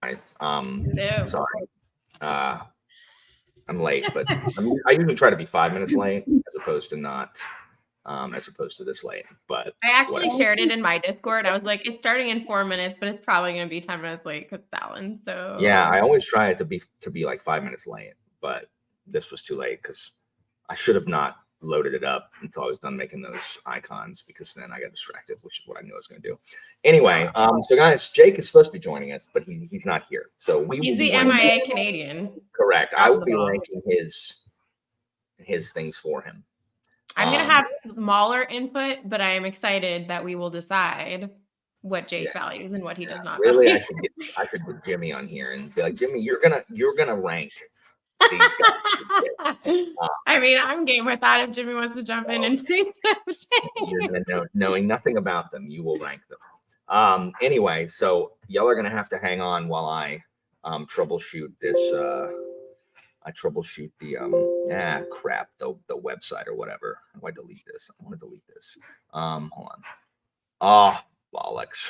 guys. No. Sorry. I'm late, but I usually try to be 5 minutes late as opposed to not, as opposed to this late. But I actually shared it in my Discord. I was like, it's starting in 4 minutes, but it's probably going to be 10 minutes late because Alan. So yeah, I always try it to be like 5 minutes late, but this was too late because I should have not loaded it up until I was done making those icons because then I got distracted, which is what I knew I was going to do. Anyway, so guys, Jake is supposed to be joining us, but he's not here. So he's the MIA Canadian. Correct. I will be ranking his things for him. I'm going to have smaller input, but I am excited that we will decide what Jake values and what he does not. Really, I should get Jimmy on here and be like, Jimmy, you're gonna rank these guys. I mean, I'm game with that. If Jimmy wants to jump in and say something, knowing nothing about them, you will rank them. Anyway, so y'all are gonna have to hang on while I troubleshoot this. I troubleshoot the crap, the website or whatever. How do I delete this? I want to delete this. Hold on. Oh, bollocks.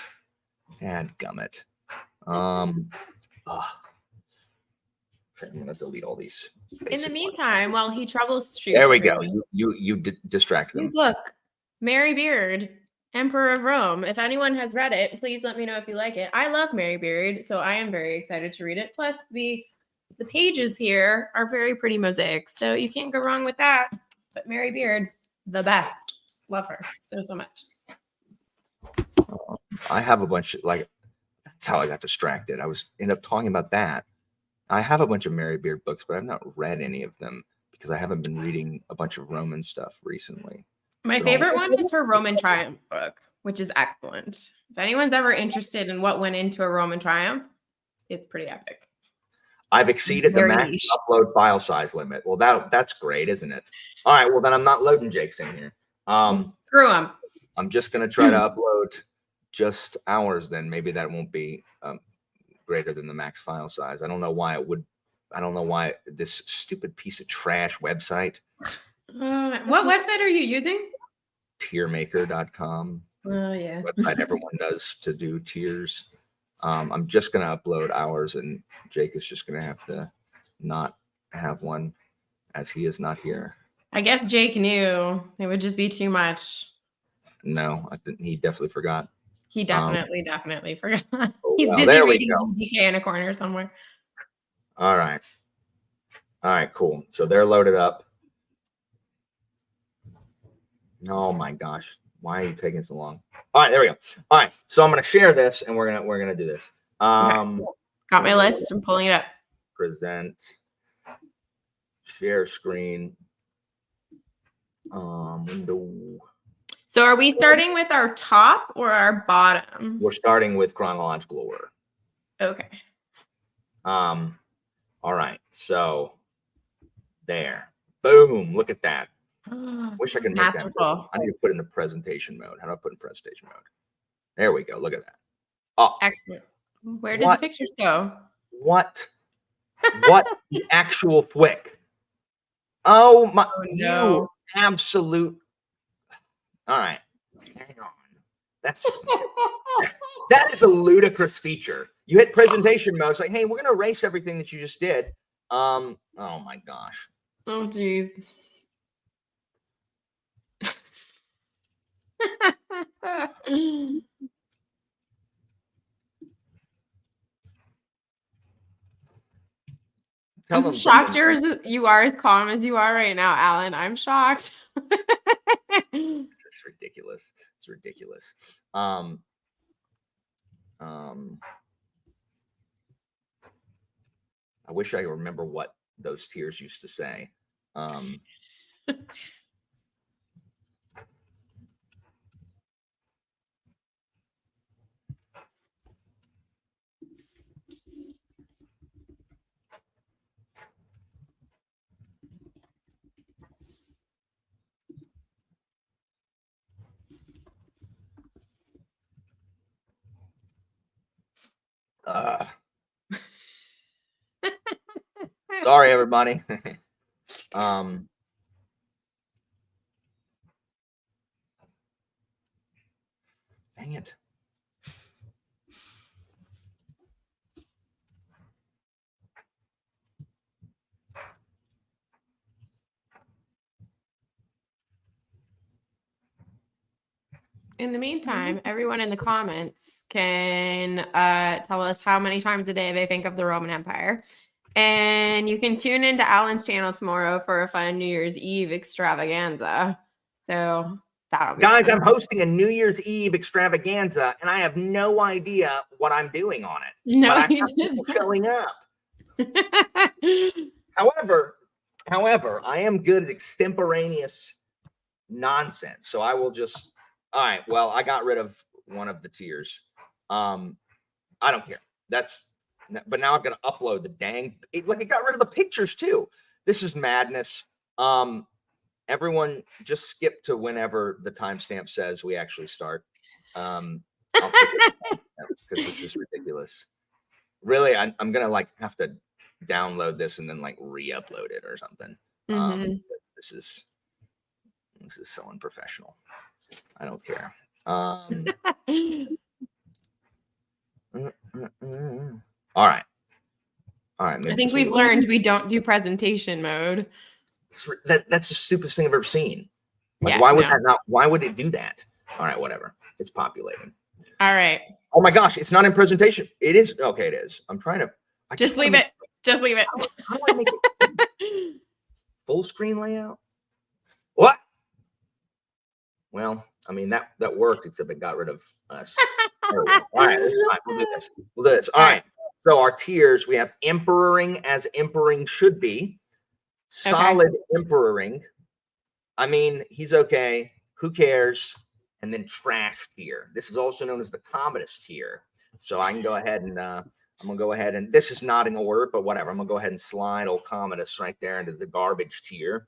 Dadgummit. Okay, I'm gonna delete all these. In the meantime, while he troubleshoots, there we go. You distract them. Look, Mary Beard, Emperor of Rome. If anyone has read it, please let me know if you like it. I love Mary Beard, so I am very excited to read it. Plus, the pages here are very pretty mosaics, so you can't go wrong with that. But Mary Beard, the best. Love her so much. I have a bunch of, like, that's how I got distracted. I was end up talking about that. I have a bunch of Mary Beard books, but I've not read any of them because I haven't been reading a bunch of Roman stuff recently. My favorite one is her Roman Triumph book, which is excellent. If anyone's ever interested in what went into a Roman Triumph, it's pretty epic. I've exceeded the max upload file size limit. Well, that's great, isn't it? All right, well then I'm not loading Jake's in here. Screw him. I'm just gonna try to upload just ours. Then maybe that won't be greater than the max file size. I don't know why it would. I don't know why this stupid piece of trash website. What website are you using? Tiermaker.com. Oh yeah. Website everyone does to do tiers. I'm just gonna upload ours, and Jake is just gonna have to not have one, as he is not here. I guess Jake knew it would just be too much. No, I think he definitely forgot. He definitely forgot. He's busy reading GDK in a corner somewhere. All right, cool. So they're loaded up. Oh my gosh, why are you taking so long? All right, there we go. All right, so I'm gonna share this, and we're gonna do this. Okay. Got my list. I'm pulling it up. Present. Share screen. Window. So are we starting with our top or our bottom? We're starting with chronological order. Okay. All right. So there. Boom. Look at that. Wish I could make that. I need to put it in the presentation mode. How do I put in presentation mode? There we go. Look at that. Oh, excellent. Where did the pictures go? What the actual flick? Oh my! Oh, no. You absolute. All right, hang on. That is a ludicrous feature. You hit presentation mode. It's like, hey, we're gonna erase everything that you just did. Oh my gosh. Oh geez. I'm shocked you are as calm as you are right now, Alan. I'm shocked. It's ridiculous. It's ridiculous. I wish I remember what those tiers used to say. Sorry, everybody. Dang it. in the meantime, everyone in the comments can tell us how many times a day they think of the Roman Empire. And you can tune into Alan's channel tomorrow for a fun New Year's Eve extravaganza. So that'll be Guys, fun. I'm hosting a New Year's Eve extravaganza, and I have no idea what I'm doing on it. No, but I you have people just showing up. However, I am good at extemporaneous nonsense. So I will just, all right, well, I got rid of one of the tiers. I don't care. But now I've got to upload the dang, it got rid of the pictures too. This is madness. Everyone just skip to whenever the timestamp says we actually start. I'll because this is ridiculous. Really, I'm gonna have to download this and then re-upload it or something. This is so unprofessional. I don't care. All right. I think we've learned we don't do presentation mode. That's the stupidest thing I've ever seen. Yeah, why would that not? Why would it do that? All right, whatever. It's populating. All right. Oh my gosh, it's not in presentation. It is. Okay, it is. I'm trying to. Just leave it. Just leave it. How do I make it full screen layout? What? Well, I mean that worked, except it got rid of us. All right, we'll do this. We'll do this. All right. So our tiers, we have emperoring as emperoring should be, solid emperoring. I mean, he's okay. Who cares? And then trash tier. This is also known as the Commodus tier. So I can go ahead and I'm gonna go ahead and this is not in order, but whatever. I'm gonna go ahead and slide old Commodus right there into the garbage tier.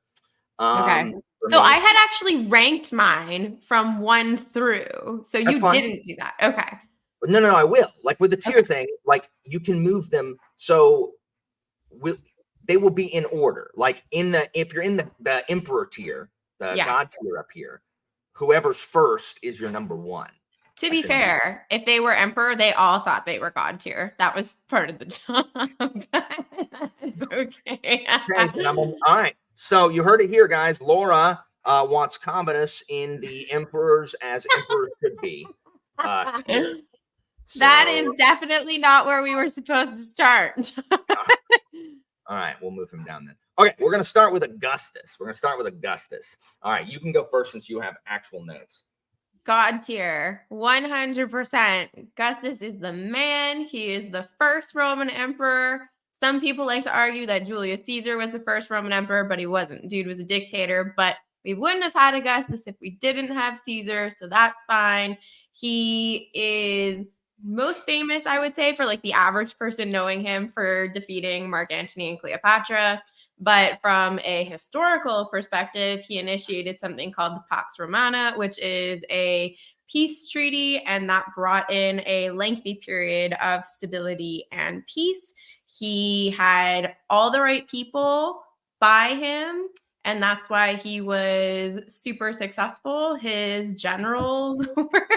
Okay. So I had actually ranked mine from 1 through. So you didn't do that. Okay. No, I will. With the tier thing, you can move them so they will be in order. If you're in the emperor tier, the god tier up here, whoever's first is your number 1. To be fair, if they were emperor, they all thought they were god tier. That was part of the job. It's okay. All right. So you heard it here, guys. Laura wants Commodus in the emperors as emperors should be. Tier. That is definitely not where we were supposed to start. All right, we'll move him down then. Okay, we're going to start with Augustus. All right, you can go first since you have actual notes. God tier, 100%. Augustus is the man. He is the first Roman emperor. Some people like to argue that Julius Caesar was the first Roman emperor, but he wasn't. Dude was a dictator, but we wouldn't have had Augustus if we didn't have Caesar, so that's fine. He is most famous, I would say, for the average person knowing him for defeating Mark Antony and Cleopatra. But from a historical perspective, he initiated something called the Pax Romana, which is a peace treaty, and that brought in a lengthy period of stability and peace. He had all the right people by him, and that's why he was super successful. His generals were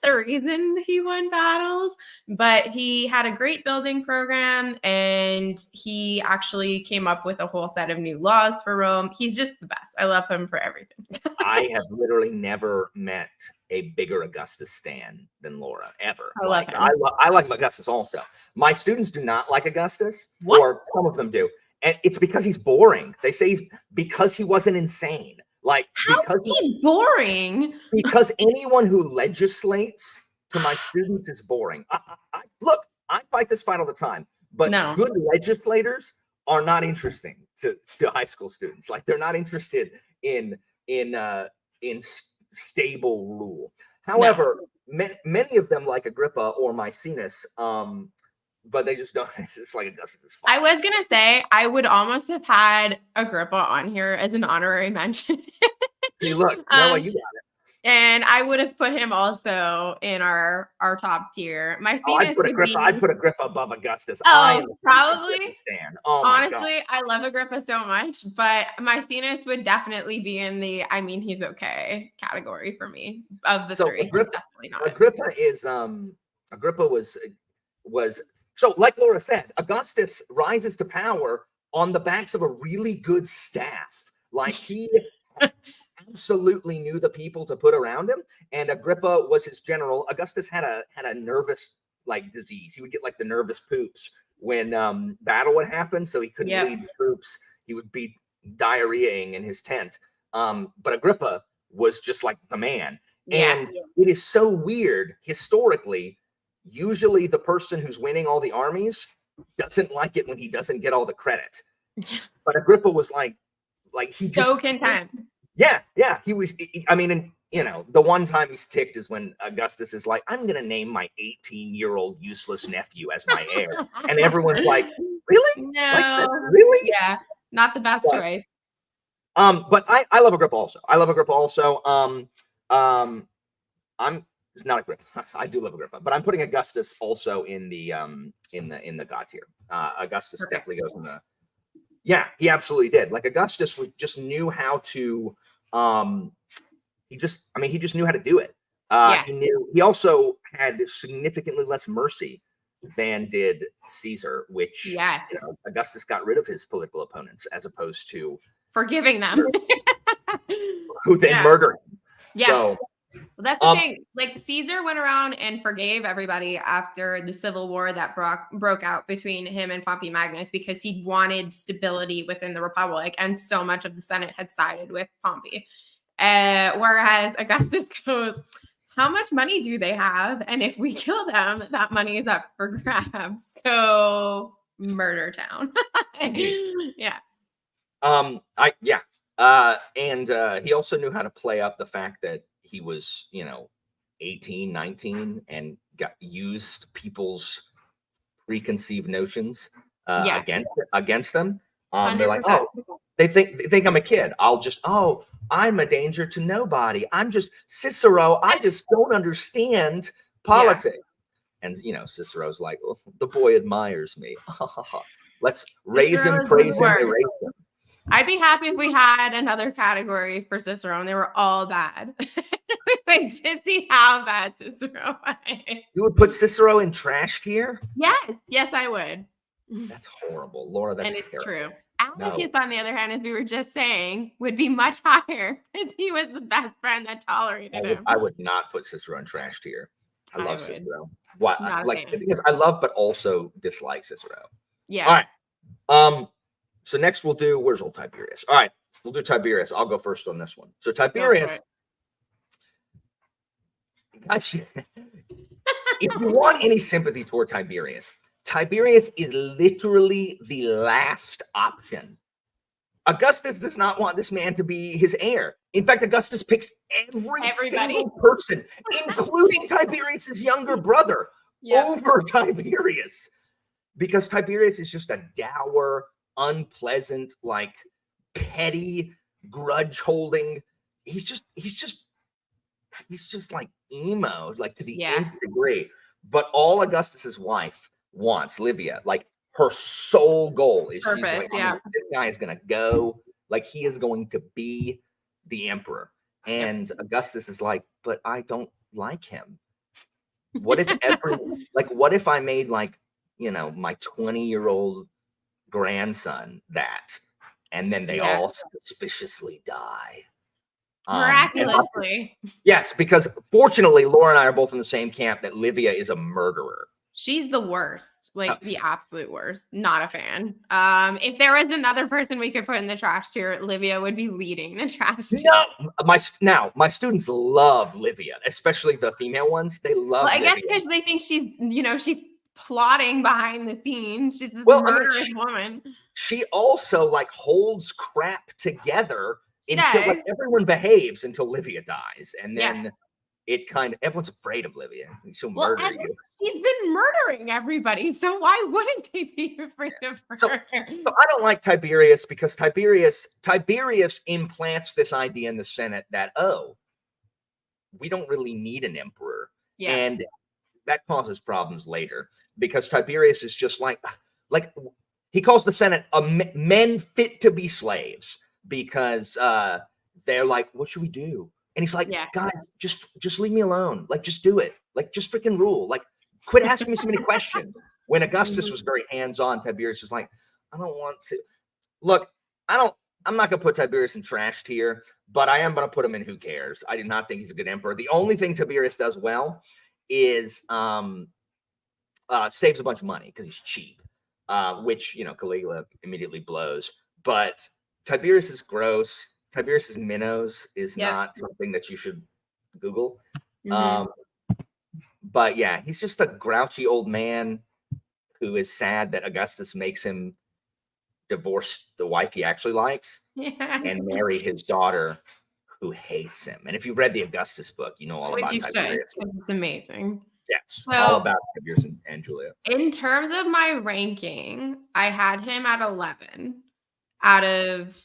the reason he won battles, but he had a great building program, and he actually came up with a whole set of new laws for Rome. He's just the best. I love him for everything. I have literally never met a bigger Augustus stan than Laura, ever. I love him. I like Augustus also. My students do not like Augustus, What? Or some of them do. And it's because he's boring. They say because he wasn't insane. How is he boring? Because anyone who legislates to my students is boring. Look, I fight this fight all the time, but good legislators are not interesting to high school students. They're not interested in stable rule. However, many of them like Agrippa or Maecenas, but they just don't. It's just Augustus is fine. I was gonna say I would almost have had Agrippa on here as an honorary mention. See, look, Noah, you got it. And I would have put him also in our top tier. I'd put Agrippa above Augustus. Oh, probably. Oh, honestly, I love Agrippa so much, but Maecenas would definitely be in the he's okay category for me of the three. Agrippa, definitely not. Agrippa was so, like Laura said, Augustus rises to power on the backs of a really good staff. He absolutely knew the people to put around him, and Agrippa was his general. Augustus had a nervous like disease. He would get like the nervous poops when battle would happen, so he couldn't Yep. lead troops. He would be diarrheaing in his tent. But Agrippa was just like the man. Yeah. And it is so weird historically. Usually the person who's winning all the armies doesn't like it when he doesn't get all the credit. But Agrippa was like he so content. Yeah. He was, I mean, and you know, the one time he's ticked is when Augustus is like, I'm gonna name my 18-year-old useless nephew as my heir. And everyone's like, really? No. Like, really? Yeah. Not the best choice. But I love Agrippa also. I'm it's not Agrippa. I do love Agrippa, but I'm putting Augustus also in the God tier. Augustus definitely goes in the. Yeah, he absolutely did. Like Augustus just knew how to. He just knew how to do it. He also had significantly less mercy than did Caesar, which you know, Augustus got rid of his political opponents as opposed to forgiving them, who then murdered him. Yeah. So, well, that's the thing. Like Caesar went around and forgave everybody after the civil war that broke out between him and Pompey Magnus because he wanted stability within the Republic, and so much of the Senate had sided with Pompey. Whereas Augustus goes, how much money do they have? And if we kill them, that money is up for grabs. So murder town. Yeah. And he also knew how to play up the fact that he was, you know, 18, 19 and used people's preconceived notions against them. They're like, oh, they think I'm a kid. I'm a danger to nobody. I'm just Cicero. I just don't understand politics. And you know, Cicero's like, oh, the boy admires me. Let's raise him, praise him, erase him. I'd be happy if we had another category for Cicero and they were all bad. Just see how bad Cicero is. You would put Cicero in trash tier? Yes, I would. That's horrible, Laura. That's and it's terrible. True. Atticus, on the other hand, as we were just saying, would be much higher because he was the best friend that tolerated him. I would not put Cicero in trash tier. I love Cicero. What? Like the thing is, I love but also dislike Cicero. Yeah. All right. So next we'll do, where's old Tiberius? All right, we'll do Tiberius. I'll go first on this one. So Tiberius, guys, if you want any sympathy toward Tiberius, Tiberius is literally the last option. Augustus does not want this man to be his heir. In fact, Augustus picks everybody. Single person, including Tiberius's younger brother, over Tiberius. Because Tiberius is just a dour, unpleasant, like petty, grudge holding. He's just like emo, like to the nth degree. But all Augustus's wife wants, Livia, like her sole goal is she's like, this guy is gonna go, like he is going to be the emperor. And Augustus is like, but I don't like him. What if what if I made like, you know, my 20-year-old grandson that, and then they all suspiciously die miraculously. Yes, because fortunately Laura and I are both in the same camp that Livia is a murderer. She's the worst, like the absolute worst. Not a fan. If there was another person we could put in the trash tier, Livia would be leading the trash tier. No, my students love Livia, especially the female ones. They love I Livia. guess because they think she's, you know, she's plotting behind the scenes. She's this murderous woman. She also like holds crap together until like everyone behaves until Livia dies, and then it kind of everyone's afraid of Livia. She'll murder you. She's been murdering everybody, so why wouldn't they be afraid of her? So I don't like Tiberius because Tiberius implants this idea in the Senate that we don't really need an emperor, and that causes problems later because Tiberius is just like he calls the Senate men fit to be slaves because they're like, what should we do? And he's like, guys, just leave me alone. Like, just do it. Like, just freaking rule. Like, quit asking me so many questions. When Augustus was very hands-on, Tiberius is like, I don't want to. Look, I'm not gonna put Tiberius in trash tier, but I am gonna put him in who cares. I do not think he's a good emperor. The only thing Tiberius does well is saves a bunch of money because he's cheap, which Caligula immediately blows. But Tiberius is gross. Tiberius's minnows is not something that you should Google. Mhm. But yeah, he's just a grouchy old man who is sad that Augustus makes him divorce the wife he actually likes and marry his daughter who hates him. And if you've read the Augustus book, you know all Which about you should, Tiberius. 'cause it's amazing. Yes, So, all about Tiberius and Julia. in terms of my ranking, I had him at 11 out of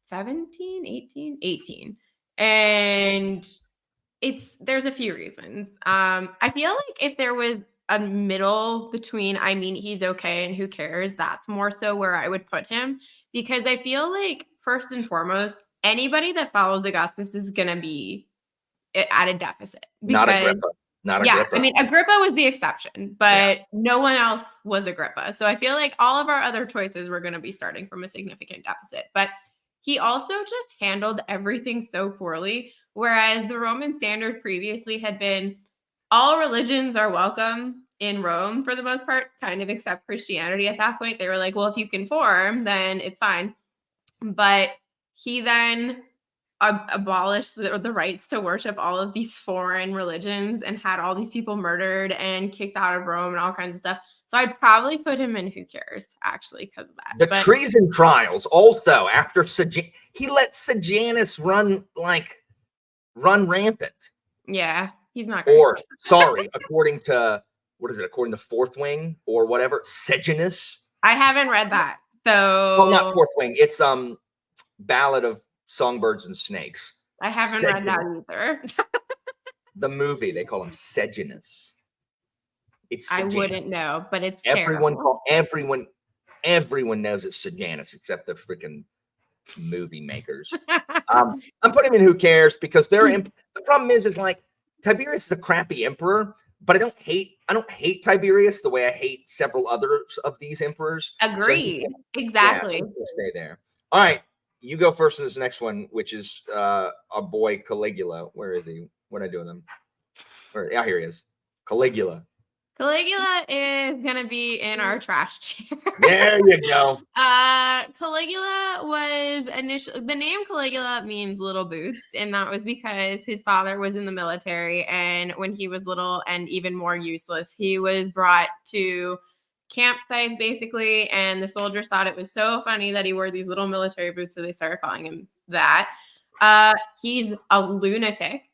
17, 18, 18. And there's a few reasons. I feel like if there was a middle between I mean he's okay and who cares, that's more so where I would put him, because I feel like first and foremost, anybody that follows Augustus is going to be at a deficit Not because Agrippa. Not yeah, Agrippa. I mean, Agrippa was the exception, but no one else was Agrippa. So I feel like all of our other choices were going to be starting from a significant deficit. But he also just handled everything so poorly. Whereas the Roman standard previously had been all religions are welcome in Rome for the most part, kind of except Christianity at that point. They were like, well, if you conform, then it's fine. But he then abolished the rights to worship all of these foreign religions and had all these people murdered and kicked out of Rome and all kinds of stuff. So I'd probably put him in who cares, actually, because of that. The treason trials also after he let Sejanus run rampant. Yeah, he's not great. Or sorry, according to according to Fourth Wing or whatever, Sejanus. I haven't read that. So well, not Fourth Wing. It's Ballad of Songbirds and Snakes. I haven't read that either. The movie, they call him Sejanus. It's I Sejanus. wouldn't know, but it's everyone knows it's Sejanus except the freaking movie makers. I'm putting him in who cares because the problem is like Tiberius is a crappy emperor, but I don't hate Tiberius the way I hate several others of these emperors. Agreed. So exactly. So stay there. All right. You go first in this next one, which is our boy Caligula. Where is he? What did I do with him? Here he is. Caligula. Caligula is going to be in our trash chair. There you go. Caligula was initially, the name Caligula means little boots, and that was because his father was in the military, and when he was little and even more useless, he was brought to campsites basically, and the soldiers thought it was so funny that he wore these little military boots, so they started calling him that. He's a lunatic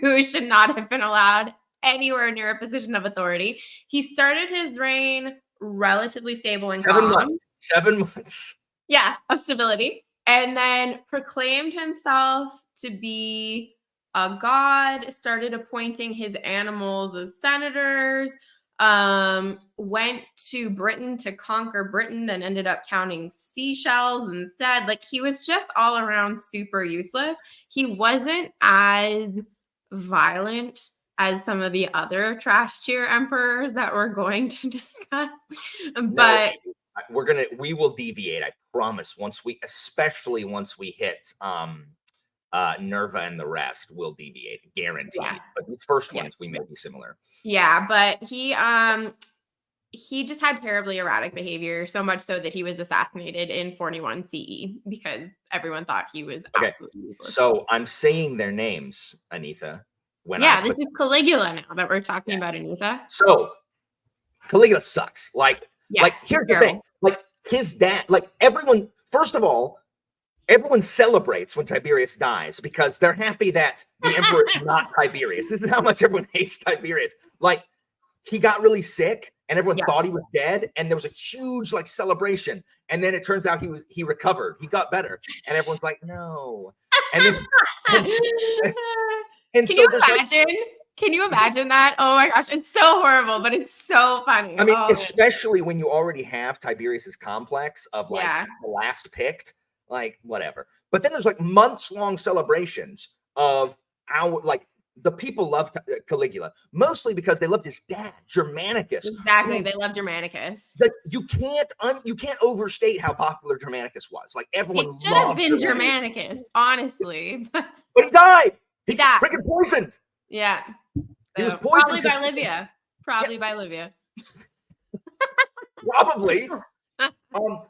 who should not have been allowed anywhere near a position of authority. He started his reign relatively stable and 7 months. 7 months. Yeah, of stability. And then proclaimed himself to be a god, started appointing his animals as senators, went to Britain to conquer Britain and ended up counting seashells instead. Like, he was just all around super useless. He wasn't as violent as some of the other trash tier emperors that we're going to discuss. But we will deviate, I promise. Especially once we hit Nerva and the rest, we'll deviate, guaranteed. Yeah. But these first ones we may be similar. Yeah, but he just had terribly erratic behavior, so much so that he was assassinated in 41 CE because everyone thought he was absolutely useless. So I'm saying their names, Anita. This is Caligula now that we're talking about, Anita. So Caligula sucks. Here's the thing. Like, his dad, everyone, first of all, everyone celebrates when Tiberius dies because they're happy that the emperor is not Tiberius. This is how much everyone hates Tiberius. Like, he got really sick and everyone thought he was dead, and there was a huge celebration. And then it turns out he recovered. He got better. And everyone's like, no. And then Can you imagine? Can you imagine that? Oh my gosh, it's so horrible, but it's so funny. I mean, especially when you already have Tiberius's complex of the last picked, whatever. But then there's months-long celebrations of the people loved Caligula, mostly because they loved his dad, Germanicus. Exactly. They love Germanicus. Like you can't overstate how popular Germanicus was. Like everyone It should have loved been Germanicus, honestly. but he died. He died. Freaking poisoned. Yeah. He was poisoned. Probably by Livia. Probably by Livia. Probably.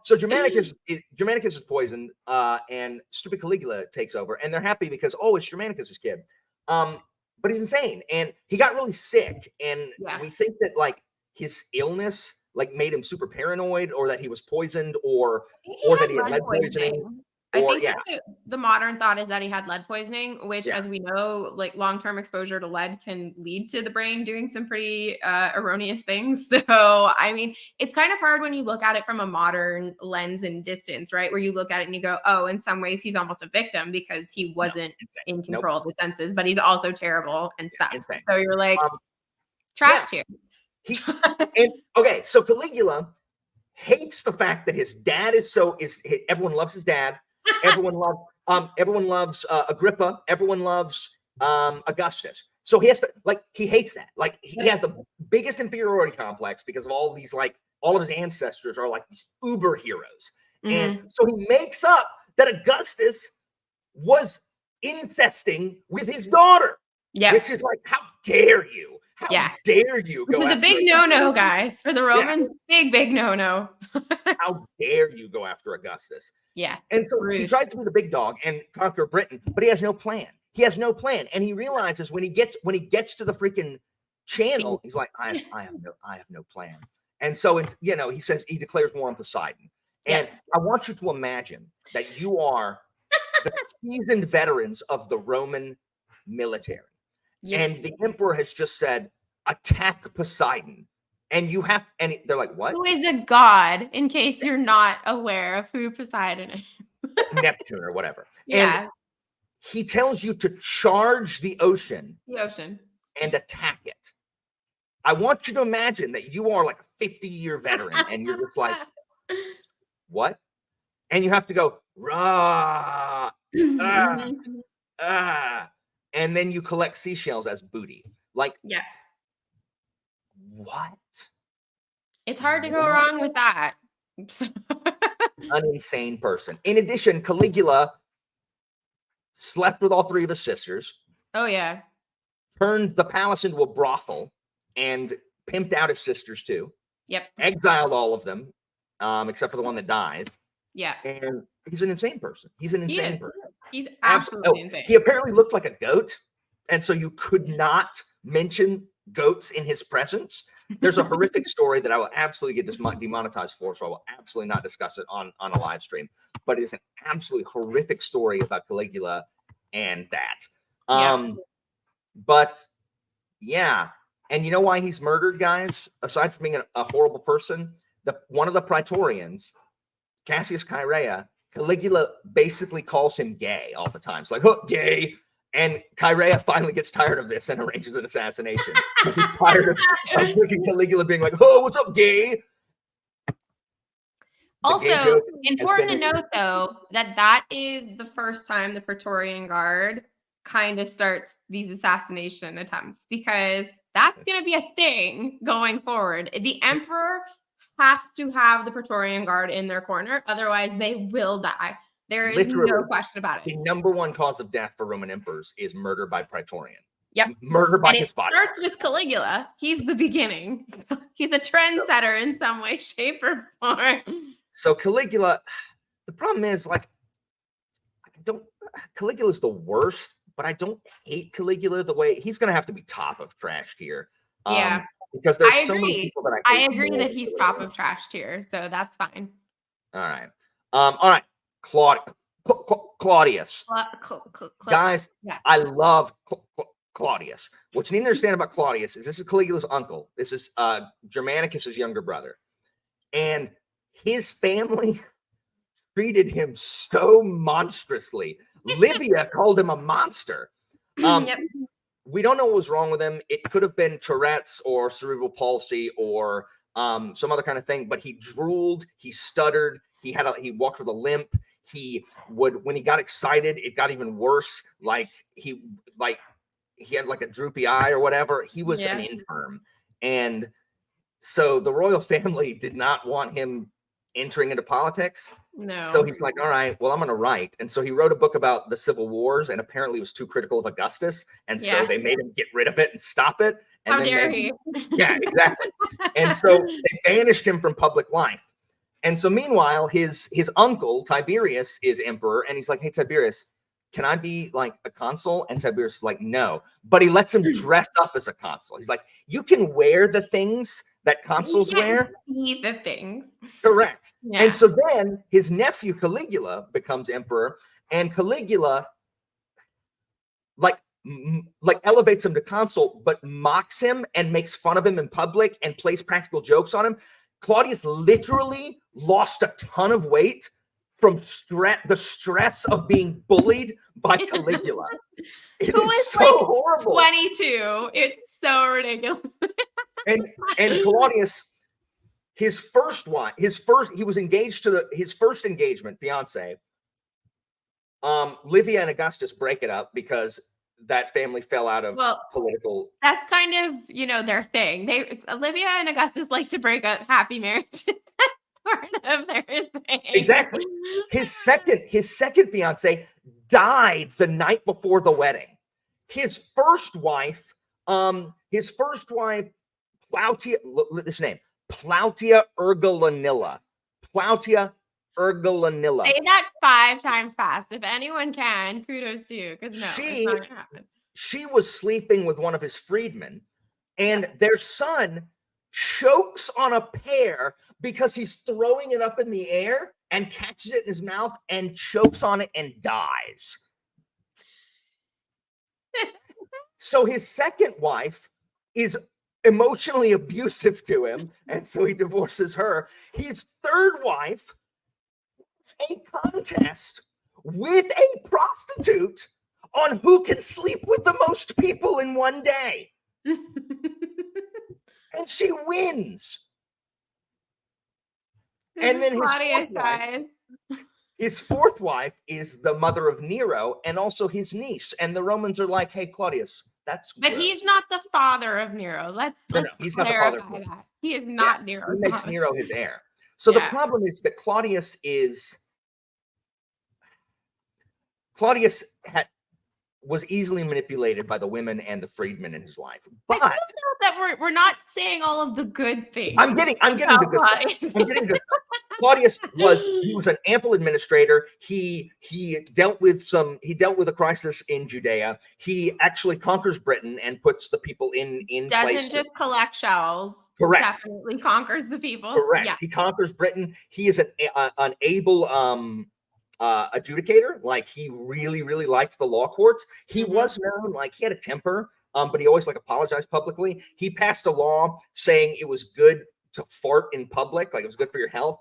So Germanicus is poisoned, and stupid Caligula takes over, and they're happy because it's Germanicus's kid. But he's insane, and he got really sick, and we think that like his illness like made him super paranoid, or that he was poisoned, or that he had lead poisoning. I think the modern thought is that he had lead poisoning, which, as we know, like long-term exposure to lead can lead to the brain doing some pretty erroneous things. So, I mean, it's kind of hard when you look at it from a modern lens and distance, right? Where you look at it and you go, oh, in some ways he's almost a victim because he wasn't in control of his senses, but he's also terrible and sucks. So you're like, trashed here. So Caligula hates the fact that his dad everyone loves his dad. Everyone loves Agrippa. Everyone loves Augustus. So he hates that. Like he has the biggest inferiority complex because of all these, like all of his ancestors are like these uber heroes. And so he makes up that Augustus was incesting with his daughter. Yeah. Which is like, how dare you? How dare you go? It was a big no-no, guys. For the Romans, big no-no. How dare you go after Augustus? Yeah. And so he tries to be the big dog and conquer Britain, but he has no plan. And he realizes when he gets to the freaking channel, he's like, I have no plan. And so it's, he says he declares war on Poseidon. And I want you to imagine that you are the seasoned veterans of the Roman military. And the emperor has just said, attack Poseidon. And they're like, what? Who is a god, in case you're not aware of who Poseidon is? Neptune or whatever. Yeah. And he tells you to charge the ocean. And attack it. I want you to imagine that you are like a 50-year veteran and you're just like, what? And you have to go, rah, and then you collect seashells as booty. Like, what? It's hard to go wrong with that. An insane person. In addition, Caligula slept with all three of his sisters. Oh, yeah. Turned the palace into a brothel and pimped out his sisters, too. Yep. Exiled all of them, except for the one that dies. Yeah. And he's an insane person. He's an insane person. He's absolutely insane. He apparently looked like a goat, and so you could not mention goats in his presence. There's a horrific story that I will absolutely get demonetized for, so I will absolutely not discuss it on a live stream. But it's an absolutely horrific story about Caligula and that. But yeah, and you know why he's murdered, guys? Aside from being a horrible person, one of the Praetorians, Cassius Chaerea, Caligula basically calls him gay all the time. It's like, oh, gay. And Chaerea finally gets tired of this and arranges an assassination. He's tired of Caligula being like, oh, what's up, gay? Also, important to note, though, that is the first time the Praetorian Guard kind of starts these assassination attempts, because that's going to be a thing going forward. The emperor has to have the Praetorian Guard in their corner. Otherwise, they will die. There is no question about it. The number one cause of death for Roman emperors is murder by Praetorian. Yep. Murder by his body. It starts with Caligula. He's the beginning. He's a trendsetter in some way, shape, or form. So Caligula, the problem is, Caligula's the worst, but I don't hate Caligula the way he's going to have to be top of trash tier. Yeah. Because there's so many people that I agree that he's top of trash tier, so that's fine. All right. Claudius. Guys, I love Claudius. What you need to understand about Claudius is this is Caligula's uncle. This is Germanicus's younger brother. And his family treated him so monstrously. Livia called him a monster. We don't know what was wrong with him. It could have been Tourette's or cerebral palsy or some other kind of thing, but he drooled, he stuttered, he walked with a limp. He would, when he got excited, it got even worse. he had like a droopy eye or whatever. He was an infirm. And so the royal family did not want him entering into politics. No. So he's like, all right, well, I'm going to write. And so he wrote a book about the Civil Wars, and apparently was too critical of Augustus. And so they made him get rid of it and stop it. And How dare he? Yeah, exactly. And so they banished him from public life. And so meanwhile, his uncle, Tiberius, is emperor. And he's like, hey, Tiberius, can I be like a consul? And Tiberius is like, no. But he lets him dress up as a consul. He's like, you can wear the things that consuls wear. See the things. Correct. Yeah. And so then his nephew Caligula becomes emperor, and Caligula like elevates him to consul, but mocks him and makes fun of him in public and plays practical jokes on him. Claudius literally lost a ton of weight from the stress of being bullied by Caligula. It Who is is so like horrible. 22. It's so ridiculous. and Claudius, his first he was engaged to his first engagement, fiance. Livia and Augustus break it up because that family fell out of political. That's kind of, their thing. Olivia and Augustus like to break up happy marriages. Part of their thing. Exactly. His second fiance died the night before the wedding. His first wife, Plautia, look this name, Plautia Ergolanilla. Plautia Ergolanilla. Say that 5 times fast. If anyone can, kudos to you. Because it's not gonna happen. She was sleeping with one of his freedmen, and their son chokes on a pear because he's throwing it up in the air and catches it in his mouth and chokes on it and dies. So his second wife is emotionally abusive to him, and so he divorces her. His third wife is a contest with a prostitute on who can sleep with the most people in one day. And she wins. And then his fourth wife is the mother of Nero and also his niece. And the Romans are like, hey, Claudius, that's But gross. He's not the father of Nero. Let's he's not the father of Nero. That. He is not Nero. He makes Nero his heir. So the problem is that Claudius was easily manipulated by the women and the freedmen in his life. But I feel that we're not saying all of the good things. I'm getting the good stuff. I'm getting good stuff. Claudius was an ample administrator. He dealt with a crisis in Judea. He actually conquers Britain and puts the people in place. Doesn't just collect shells. Correct. Definitely conquers the people. Correct. Yeah. He conquers Britain. He is an able adjudicator. Like, he really, really liked the law courts. He was known, like, he had a temper, but he always apologized publicly. He passed a law saying it was good to fart in public, like it was good for your health.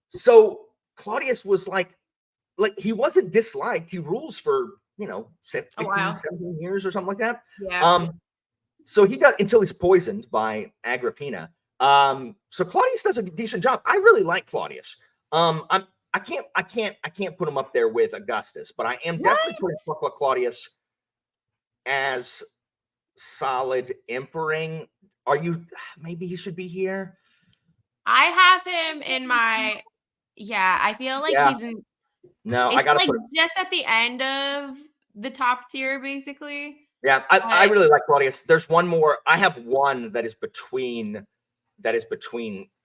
So Claudius was like he wasn't disliked. He rules for 15, 17 years or something like that. Yeah. So he got until he's poisoned by Agrippina. So Claudius does a decent job. I really like Claudius. I can't put him up there with Augustus, but I am definitely putting Claudius as solid emperor. Maybe he should be here? I have him in my. I feel like he's in. No, I gotta put just at the end of the top tier, basically. Yeah, I really like Claudius. There's one more. I have one that is between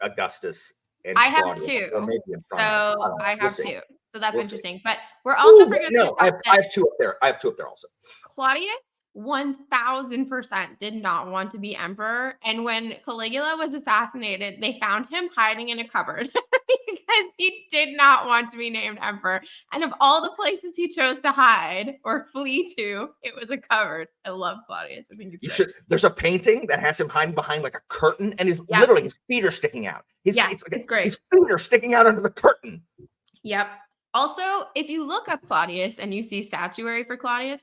Augustus and I Claudius, have two. or maybe in front so I have two. So that's interesting. But we're also forgetting. No, I have two up there. I have two up there also. Claudius 1000% did not want to be emperor. And when Caligula was assassinated, they found him hiding in a cupboard because he did not want to be named emperor. And of all the places he chose to hide or flee to, it was a cupboard. I love Claudius. I think it's should. There's a painting that has him hiding behind like a curtain, and literally his feet are sticking out. It's great. His feet are sticking out under the curtain. Yep. Also, if you look up Claudius and you see statuary for Claudius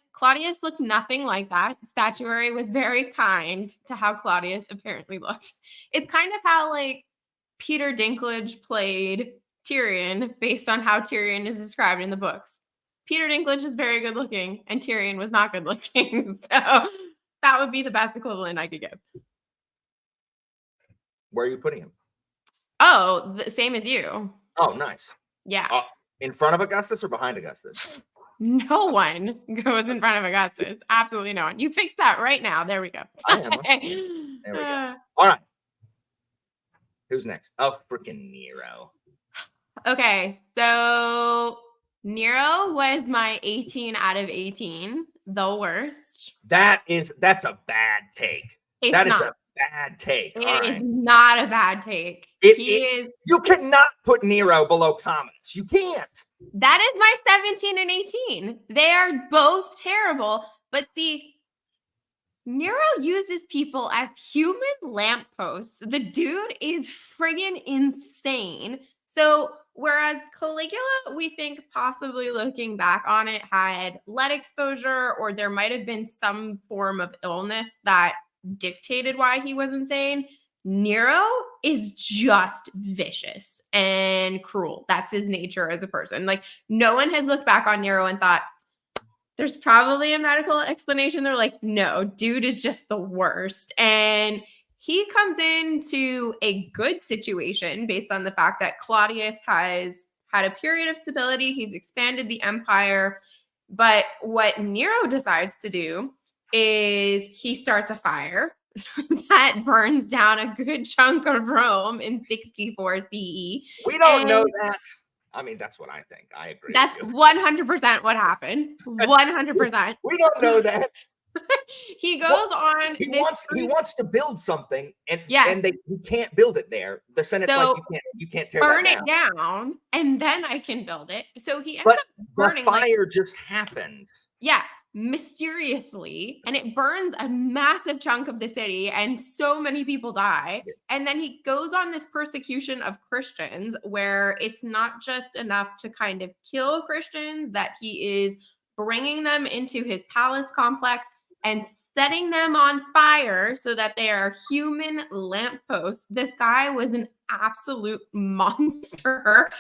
looked nothing like that. Statuary was very kind to how Claudius apparently looked. It's kind of how Peter Dinklage played Tyrion based on how Tyrion is described in the books. Peter Dinklage is very good looking, and Tyrion was not good looking. So that would be the best equivalent I could give. Where are you putting him? Oh, the same as you. Oh, nice. Yeah. In front of Augustus or behind Augustus? No one goes in front of Augustus. Absolutely no one. You fix that right now. There we go. I am. There we go. All right. Who's next? Oh, freaking Nero. Okay, so Nero was my 18 out of 18, the worst. That's a bad take. That is a bad take. It is not a bad take. You cannot put Nero below Commodus. You can't. That is my 17 and 18. They are both terrible. But see, Nero uses people as human lampposts. The dude is friggin' insane. So whereas Caligula, we think possibly looking back on it, had lead exposure, or there might have been some form of illness that dictated why he was insane, Nero is just vicious and cruel. That's his nature as a person. Like, no one has looked back on Nero and thought, there's probably a medical explanation. They're like, no, dude is just the worst. And he comes into a good situation based on the fact that Claudius has had a period of stability. He's expanded the empire. But what Nero decides to do is he starts a fire that burns down a good chunk of Rome in 64 CE. We don't know that. I mean, that's what I think. I agree. That's 100% what happened. 100%. We don't know that. He goes on. He wants to build something, and he can't build it there. The Senate's like, you can't tear burn that it down, and then I can build it. So he ends up burning. The fire just happened. Yeah, mysteriously, and it burns a massive chunk of the city, and so many people die. And then he goes on this persecution of Christians, where it's not just enough to kind of kill Christians, that he is bringing them into his palace complex and setting them on fire so that they are human lampposts. This guy was an absolute monster.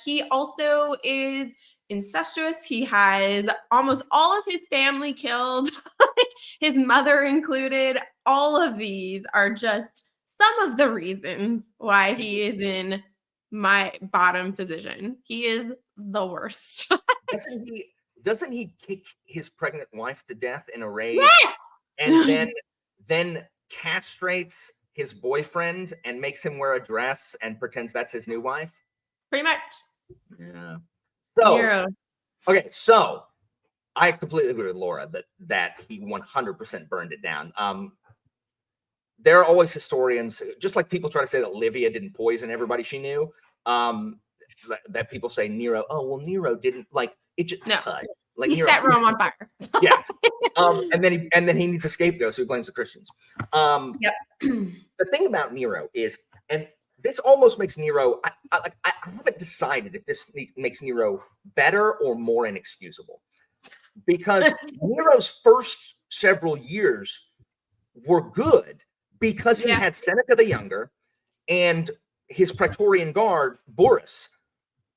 He also is incestuous. He has almost all of his family killed, his mother included. All of these are just some of the reasons why he is in my bottom position. He is the worst. Doesn't he kick his pregnant wife to death in a rage? Yes! And then castrates his boyfriend and makes him wear a dress and pretends that's his new wife? Pretty much. Yeah. So, okay, so I completely agree with Laura that he 100% burned it down. There are always historians, just like people try to say that Livia didn't poison everybody she knew. That people say Nero. Oh well, Nero didn't like it. Just like he set Rome on fire. Yeah. And then he needs a scapegoat, so he blames the Christians. Yep. The thing about Nero is, and this almost makes Nero. I haven't decided if this makes Nero better or more inexcusable, because Nero's first several years were good because he had Seneca the Younger and his Praetorian Guard Burrus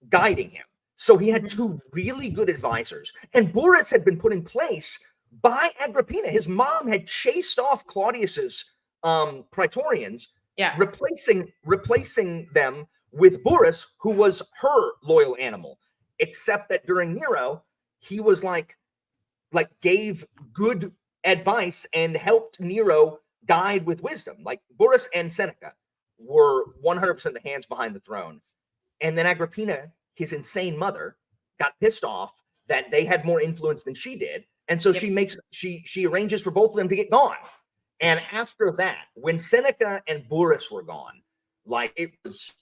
guiding him. So he had two really good advisors, and Burrus had been put in place by Agrippina. His mom had chased off Claudius's Praetorians. Yeah. Replacing them with Burrus, who was her loyal animal, except that during Nero, he was like gave good advice and helped Nero guide with wisdom. Like Burrus and Seneca were 100% the hands behind the throne. And then Agrippina, his insane mother, got pissed off that they had more influence than she did. And so she arranges for both of them to get gone. And after that, when Seneca and Burrus were gone, like it was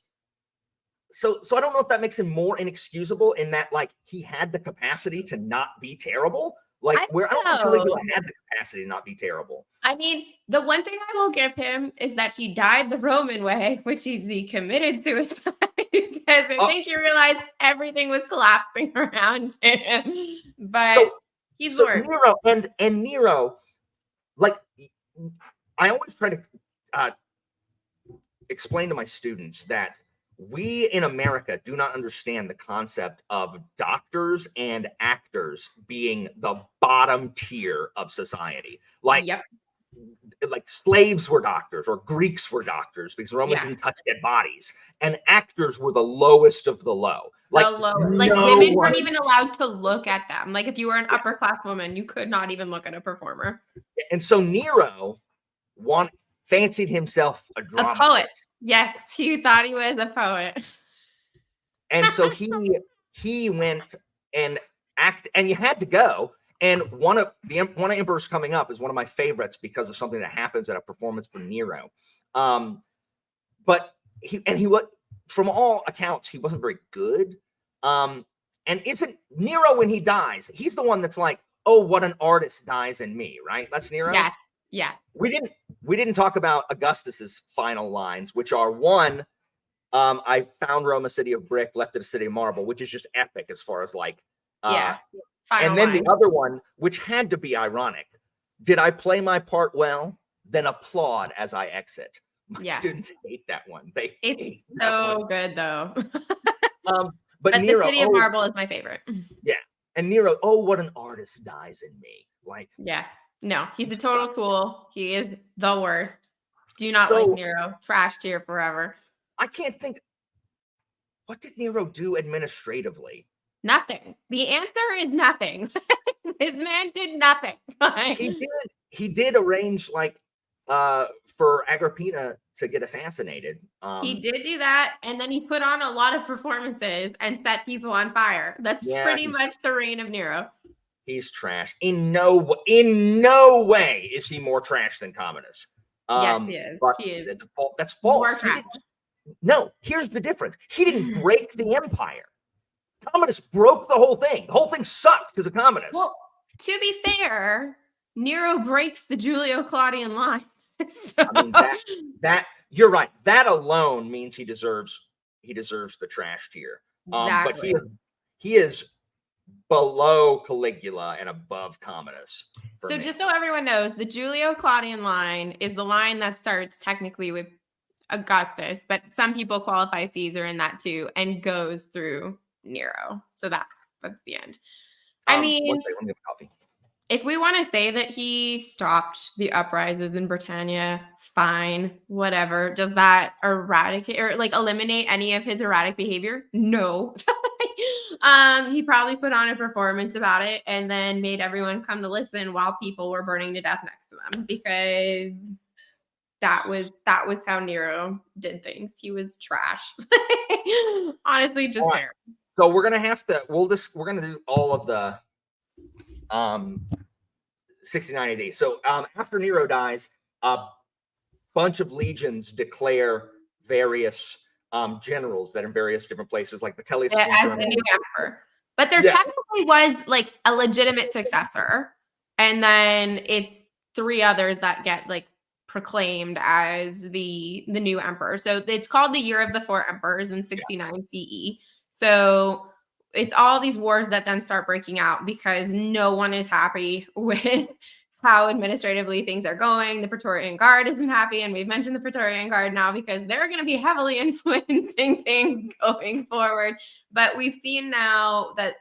so I don't know if that makes him more inexcusable in that like he had the capacity to not be terrible. Like I don't think Caligula had the capacity to not be terrible. I mean, the one thing I will give him is that he died the Roman way, which is he committed suicide because I think he realized everything was collapsing around him. But he's Lord. Nero and Nero, like I always try to explain to my students that we in America do not understand the concept of doctors and actors being the bottom tier of society. Yep. Like slaves were doctors, or Greeks were doctors, because Romans Yeah. didn't touch dead bodies, and actors were the lowest of the low. The Like lowest. Like no women one, weren't even allowed to look at them. Like if you were an upper class woman, you could not even look at a performer. and so Nero fancied himself a A dramatist. poet. Yes, he thought he was a poet. And so he went and and you had to go. And one of Emperor's Coming Up is one of my favorites because of something that happens at a performance for Nero. But he was, from all accounts, he wasn't very good. And isn't Nero, when he dies, he's the one that's like, oh, what an artist dies in me, right? That's Nero. Yes. Yeah. We didn't talk about Augustus's final lines, which are one, I found Rome a city of brick, left it a city of marble, which is just epic as far as like, Yeah. and then the other one, which had to be ironic, did I play my part well? Then applaud as I exit. My students hate that one. It's hate so good though. But Nero, the City of Marble is my favorite. Yeah. And Nero, oh, what an artist dies in me. Like, yeah. No, he's a total tool. He is the worst. Do not like Nero. Trash tier forever. I can't think. What did Nero do administratively? Nothing. The answer is nothing. This man did nothing. He did arrange like for Agrippina to get assassinated. He did do that, and then he put on a lot of performances and set people on fire. That's pretty much the reign of Nero. He's trash. In no way is he more trash than Commodus. Yes, he is. But he is. That's false. More trash. No, here's the difference. He didn't break the empire. Commodus broke the whole thing. The whole thing sucked because of Commodus. Well, to be fair, Nero breaks the Julio-Claudian line. So. I mean, that you're right. That alone means he deserves the trash tier. Exactly. But he is below Caligula and above Commodus. So just so everyone knows, the Julio-Claudian line is the line that starts technically with Augustus, but some people qualify Caesar in that too, and goes through Nero. So that's the end. I mean, if we want to say that he stopped the uprisings in Britannia, fine, whatever. Does that eradicate or like eliminate any of his erratic behavior? No. He probably put on a performance about it and then made everyone come to listen while people were burning to death next to them, because that was how Nero did things. He was trash. Honestly, just terrible. So we're gonna do all of the 69 AD. So after Nero dies, a bunch of legions declare various generals that in various different places, like Vitellius as the new emperor. But there technically was like a legitimate successor, and then it's 3 others that get like proclaimed as the new emperor. So it's called the Year of the 4 Emperors in 69 CE. So it's all these wars that then start breaking out because no one is happy with how administratively things are going. The Praetorian Guard isn't happy, and we've mentioned the Praetorian Guard now because they're going to be heavily influencing things going forward. But we've seen now that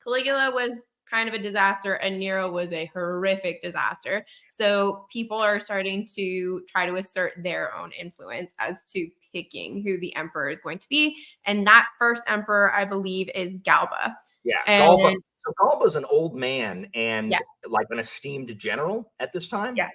Caligula was kind of a disaster and Nero was a horrific disaster. So people are starting to try to assert their own influence as to picking who the emperor is going to be. And that first emperor, I believe, is Galba. Yeah, Galba. So Galba's an old man and like an esteemed general at this time. Yeah.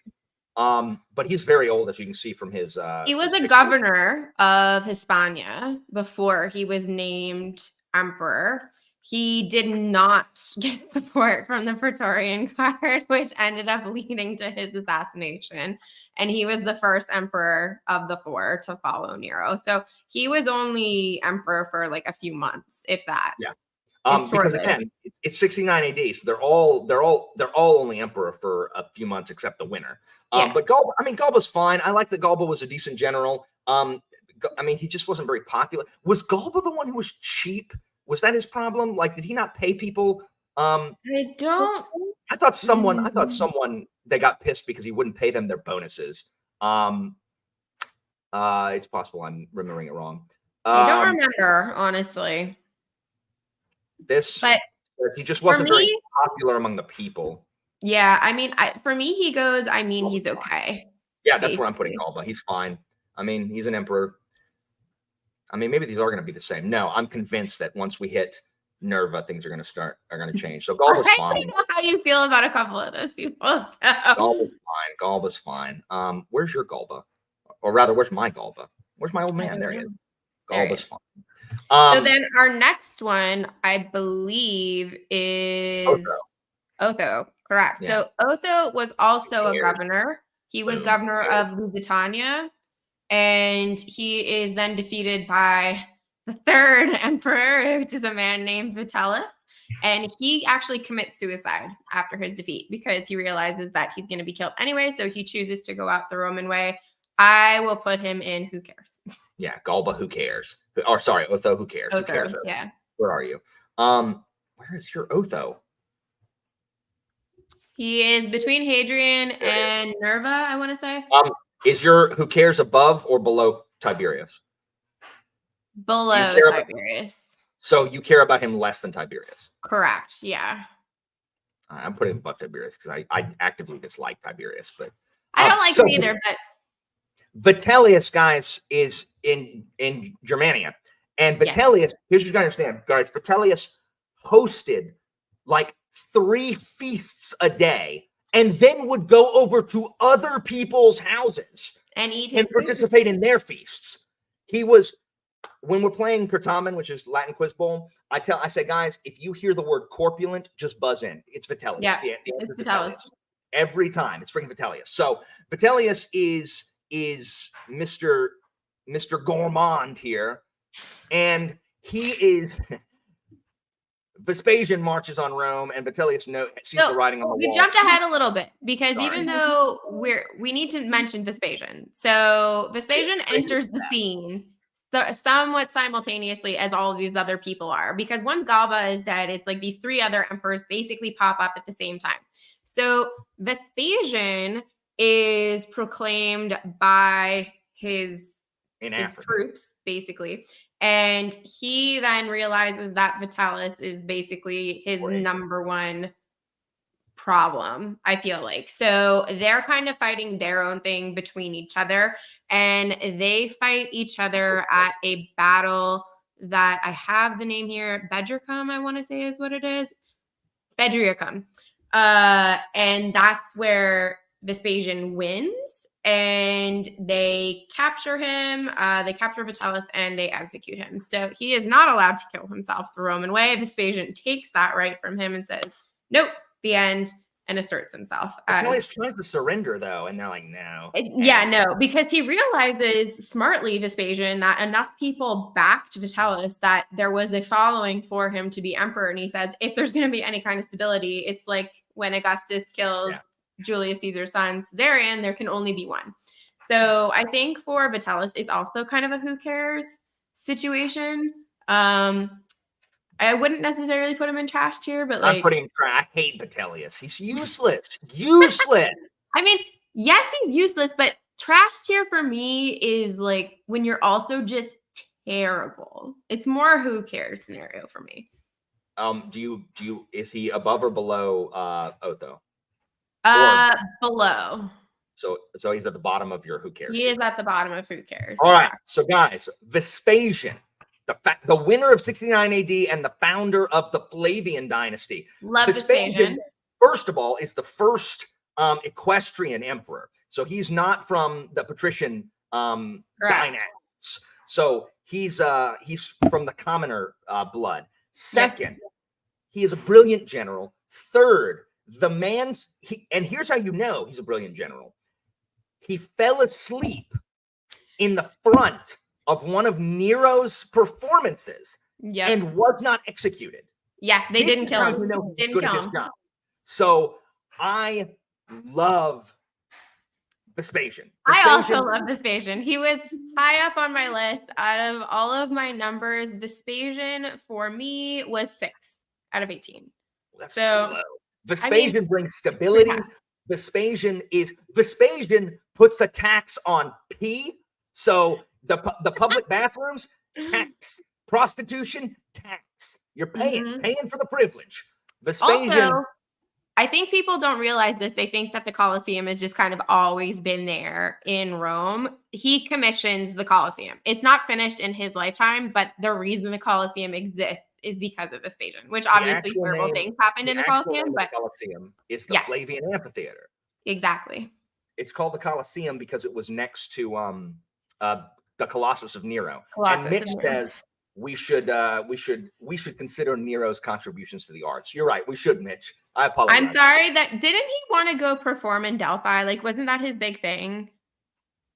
But he's very old, as you can see from his. He was a governor of Hispania before he was named emperor. He did not get support from the Praetorian Guard, which ended up leading to his assassination. And he was the first emperor of the 4 to follow Nero. So he was only emperor for like a few months, if that. Yeah. Because again, it's 69 AD, so they're all only emperor for a few months except the winner. But Galba, I mean, Galba's fine. I like that Galba was a decent general. I mean, he just wasn't very popular. Was Galba the one who was cheap? Was that his problem? Like, did he not pay people? I thought someone they got pissed because he wouldn't pay them their bonuses. It's possible I'm remembering it wrong. I don't remember, honestly. But he just for wasn't very me, popular among the people. yeah, I mean, for me, he goes, I mean, he's Galba's fine. okay. Yeah, that's where I'm putting Basically. Galba. He's fine. I mean, he's an emperor. I mean, maybe these are going to be the same. No, I'm convinced that once we hit Nerva, things are going to change. So Galba's I fine. know how you feel about a couple of those people. So. Galba's fine. Galba's fine. Where's your Galba? Or rather, where's my Galba? Where's my old man? There he is. Galba's fine. So then our next one, I believe, is Otho. Correct. Yeah. So Otho was also a governor. He was governor of Lusitania, and he is then defeated by the third emperor, which is a man named Vitellius. And he actually commits suicide after his defeat because he realizes that he's going to be killed anyway. So he chooses to go out the Roman way. I will put him in who cares. Yeah, Galba, who cares? Or sorry, Otho, who cares? Otho, who cares? Yeah. Where are you? Where is your Otho? He is between Hadrian and Nerva, I want to say. Is your who cares above or below Tiberius? Below Tiberius. So you care about him less than Tiberius? Correct. Yeah. I'm putting him above Tiberius because I actively dislike Tiberius, but I don't like him either. But Vitellius, guys, is in Germania, and Vitellius. Here's what you gotta understand, guys. Vitellius hosted like 3 feasts a day, and then would go over to other people's houses and eat and participate in their feasts. He was. When we're playing Curtamen, which is Latin Quiz Bowl, I say, guys, if you hear the word corpulent, just buzz in. It's Vitellius. Yeah, it's Vitellius. Every time, it's freaking Vitellius. So Vitellius is Mr. Gourmand here, and he is. Vespasian marches on Rome, and Vitellius sees the writing on the wall. We jumped ahead a little bit because even though we need to mention Vespasian, so Vespasian enters the scene. So somewhat simultaneously as all of these other people are, because once Galba is dead, it's like these 3 other emperors basically pop up at the same time. So Vespasian is proclaimed by his troops, basically. And he then realizes that Vitellius is basically his number one problem, I feel like. So they're kind of fighting their own thing between each other, and they fight each other at a battle that I have the name here. Bedricum, I want to say is what it is. Bedricum. And that's where Vespasian wins, and they capture him. They capture Vitellius and they execute him. So he is not allowed to kill himself the Roman way. Vespasian takes that right from him and says, nope, the end, and asserts himself. Vitellius tries to surrender, though, and they're like, no. No, because he realizes smartly, Vespasian, that enough people backed Vitellius that there was a following for him to be emperor. And he says, if there's going to be any kind of stability, it's like when Augustus kills Julius Caesar's son, Caesarion, there can only be one. So I think for Vitellius, it's also kind of a who cares situation. I wouldn't necessarily put him in trash tier, but like I'm putting him trash. I hate Vitellius. He's useless. Useless. I mean, yes, he's useless, but trash tier for me is like when you're also just terrible. It's more who cares scenario for me. Is he above or below Otho? Below. So he's at the bottom of your who cares. He is at the bottom of who cares. All right. So guys, Vespasian, the winner of 69 AD and the founder of the Flavian dynasty. Love Vespasian. First of all, is the first equestrian emperor. So he's not from the patrician dynasties. So he's from the commoner blood. Second, he is a brilliant general. Third, and here's how you know he's a brilliant general. He fell asleep in the front of one of Nero's performances and was not executed. Yeah, they didn't kill him. Didn't kill him. So I love Vespasian. I also love Vespasian. He was high up on my list. Out of all of my numbers, Vespasian for me was 6 out of 18. That's too low. Vespasian brings stability. Vespasian puts a tax on P. So The public bathrooms, tax. Prostitution, tax. You're paying for the privilege. Vespasian. Also, I think people don't realize this. They think that the Colosseum has just kind of always been there in Rome. He commissions the Colosseum. It's not finished in his lifetime, but the reason the Colosseum exists is because of Vespasian, which obviously terrible things happened in the Colosseum. But the Colosseum is the Flavian Amphitheater. Exactly. It's called the Colosseum because it was next to the Colossus of Nero. And Mitch says we should consider Nero's contributions to the arts. You're right. We should, Mitch. I apologize. I'm sorry that didn't he want to go perform in Delphi? Like, wasn't that his big thing?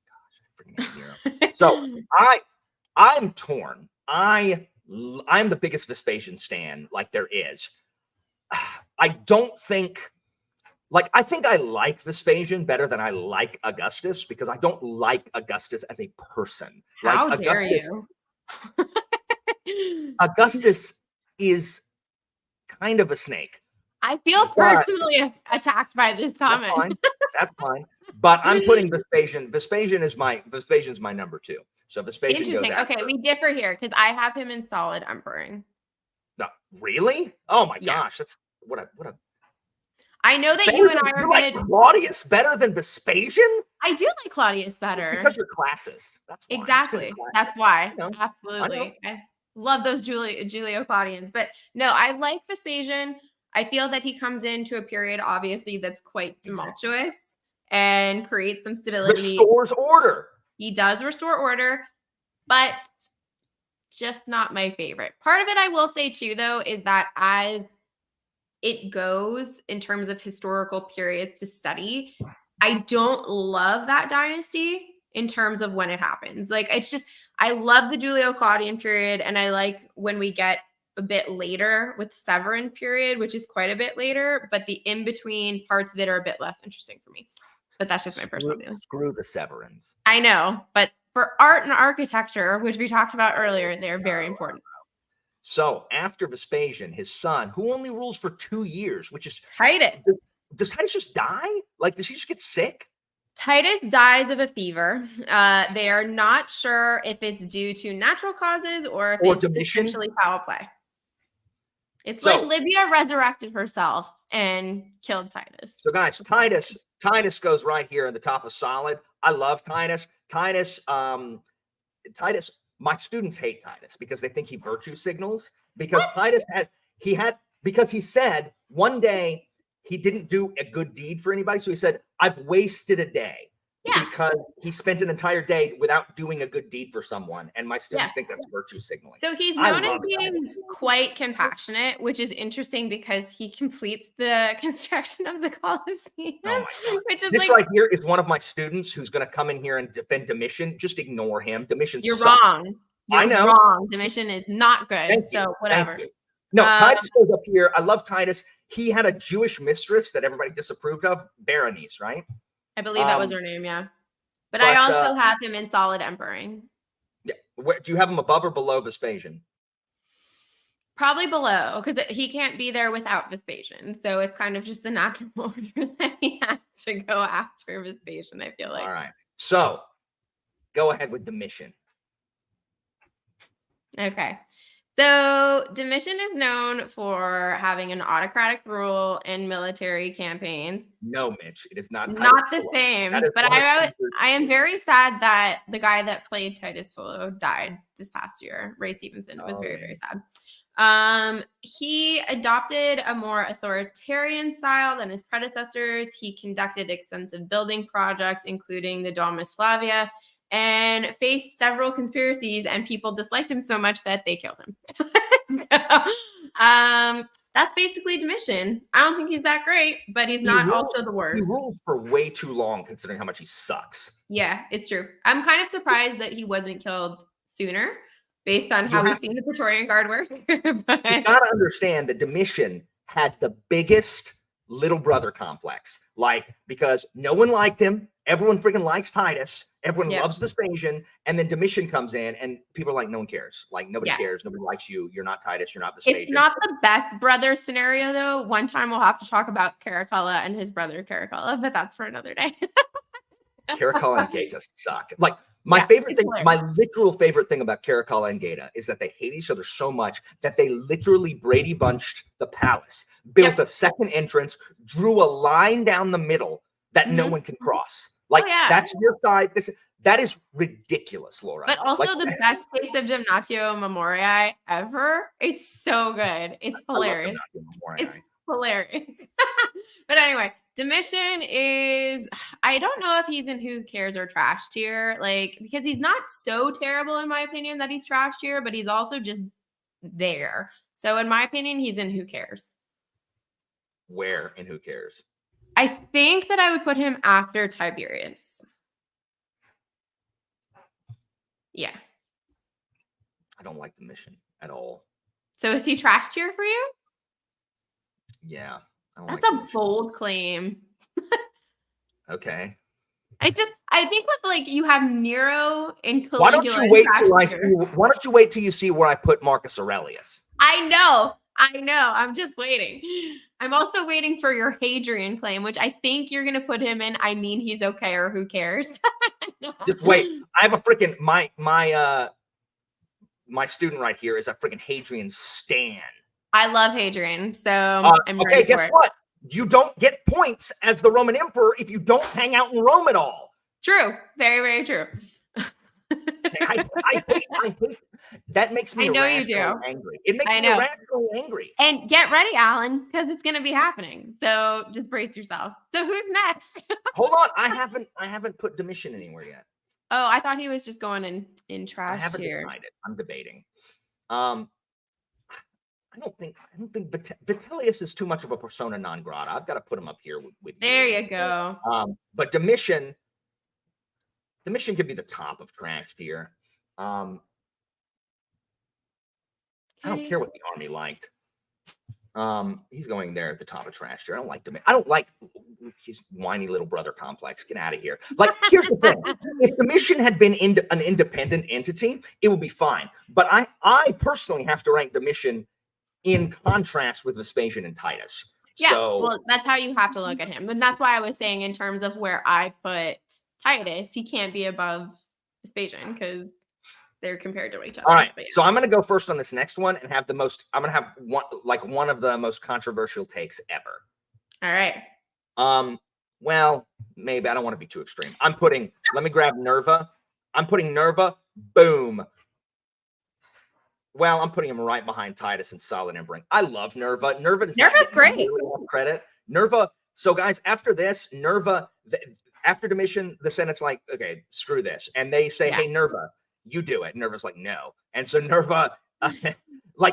Gosh, I freaking hate Nero. So I'm torn. I'm the biggest Vespasian stan like there is. I don't think. I think I like Vespasian better than I like Augustus because I don't like Augustus as a person. How dare you? Augustus is kind of a snake. I feel personally attacked by this comment. That's fine. But I'm putting Vespasian. Vespasian's my number 2. So Vespasian. Interesting. Okay, we differ here because I have him in solid emperor. No, really? Oh my gosh, that's what a. I know that you and I are like Claudius better than Vespasian. I do like Claudius better because you're classist. That's why. Exactly. That's why. Absolutely. I love those Julio Claudians, but no, I like Vespasian. I feel that he comes into a period, obviously, that's quite tumultuous and creates some stability. Restores order. He does restore order, but just not my favorite. Part of it, I will say too, though, is that as it goes in terms of historical periods to study, I don't love that dynasty in terms of when it happens. It's just, I love the Julio-Claudian period, and I like when we get a bit later with the Severan period, which is quite a bit later, but the in-between parts of it are a bit less interesting for me. But that's just my personal feeling. Screw the Severans. I know, but for art and architecture, which we talked about earlier, they're very important. So after Vespasian, his son, who only rules for 2 years, which is Titus. Does Titus just die? Does he just get sick? Titus dies of a fever. They are not sure if it's due to natural causes or if it's essentially foul play. It's like Libya resurrected herself and killed Titus. So guys, Titus goes right here in the top of solid. I love Titus. Titus, my students hate Titus because they think he virtue signals. Because Titus because he said one day he didn't do a good deed for anybody. So he said, I've wasted a day. Yeah. Because he spent an entire day without doing a good deed for someone. And my students think that's virtue signaling. So he's known as being quite compassionate, which is interesting because he completes the construction of the Colosseum. Oh my God. This right here is one of my students who's going to come in here and defend Domitian. Just ignore him. Domitian You're sucks. wrong. I know. Wrong. Domitian is not good. So whatever. No, Titus goes up here. I love Titus. He had a Jewish mistress that everybody disapproved of, Berenice, right? I believe that was her name, yeah. But I also have him in solid emperoring. Yeah. Do you have him above or below Vespasian? Probably below, because he can't be there without Vespasian. So it's kind of just the natural order that he has to go after Vespasian, I feel like. All right. So go ahead with Domitian. Okay. So Domitian is known for having an autocratic rule in military campaigns. No, Mitch, it is not. Not the same. But I am very sad that the guy that played Titus Pullo died this past year. Ray Stevenson. It was very, very sad. He adopted a more authoritarian style than his predecessors. He conducted extensive building projects, including the Domus Flavia, and faced several conspiracies, and people disliked him so much that they killed him. That's basically Domitian. I don't think he's that great, but he's not also the worst. He ruled for way too long, considering how much he sucks. Yeah, it's true. I'm kind of surprised that he wasn't killed sooner, based on how we've seen the Praetorian Guard work. But you gotta understand that Domitian had the biggest little brother complex, because no one liked him. Everyone freaking likes Titus. Everyone loves Vespasian. And then Domitian comes in and people are like, no one cares. Nobody cares. Nobody likes you. You're not Titus. You're not Vespasian. It's not the best brother scenario, though. One time we'll have to talk about Caracalla and his brother Caracalla, but that's for another day. Caracalla and Gay just suck. My Yeah, favorite it's thing, hilarious. my literal favorite thing about Caracalla and Gaeta is that they hate each other so much that they literally Brady Bunched the palace, built a second entrance, drew a line down the middle that no one can cross. Like, yeah. that's your side. That is ridiculous, Laura. But also Like, the best case of Damnatio Memoriae ever. It's so good. It's hilarious. I love Damnatio It's Memoriae. hilarious. But anyway, Domitian is, I don't know if he's in who cares or trash tier, like, because he's not so terrible in my opinion that he's trash tier, but he's also just there. So in my opinion, he's in who cares. Where and who cares? I think that I would put him after Tiberius. Yeah. I don't like Domitian at all. So is he trash tier for you? Yeah. That's a bold claim. Okay. I think with like you have Nero and Caligula. Why don't you wait till you see where I put Marcus Aurelius? I know. I'm just waiting. I'm also waiting for your Hadrian claim, which I think you're gonna put him in. I mean, he's okay, or who cares? Just wait. I have a freaking my student right here is a freaking Hadrian stan. I love Hadrian, so I'm okay. ready Guess what? You don't get points as the Roman emperor if you don't hang out in Rome at all. True. Very, very true. I hate that. Makes me angry. It makes me irrationally angry. And get ready, Alan, because it's going to be happening. So just brace yourself. So who's next? Hold on, I haven't put Domitian anywhere yet. Oh, I thought he was just going in trash. I haven't decided. I'm debating. I don't think Vitellius is too much of a persona non grata. I've got to put him up here with there you go. But Domitian could be the top of trash tier. I don't care what the army liked. He's going there at the top of trash tier. I don't like Domitian. I don't like his whiny little brother complex. Get out of here. Like, here's the thing. If Domitian had been an independent entity, it would be fine. But I personally have to rank Domitian in contrast with Vespasian and Titus. Yeah, so, well, that's how you have to look at him. And that's why I was saying in terms of where I put Titus, he can't be above Vespasian because they're compared to each other. All right, so I'm going to go first on this next one and have one of the most controversial takes ever. All right. Well, maybe I don't want to be too extreme. Let me grab Nerva. I'm putting Nerva, boom. Well, I'm putting him right behind Titus and solid emperor. I love Nerva. Nerva's great. Really credit. Nerva. So, guys, after this, Nerva, after Domitian, the Senate's like, okay, screw this. And they say, hey, Nerva, you do it. Nerva's like, no. And so Nerva,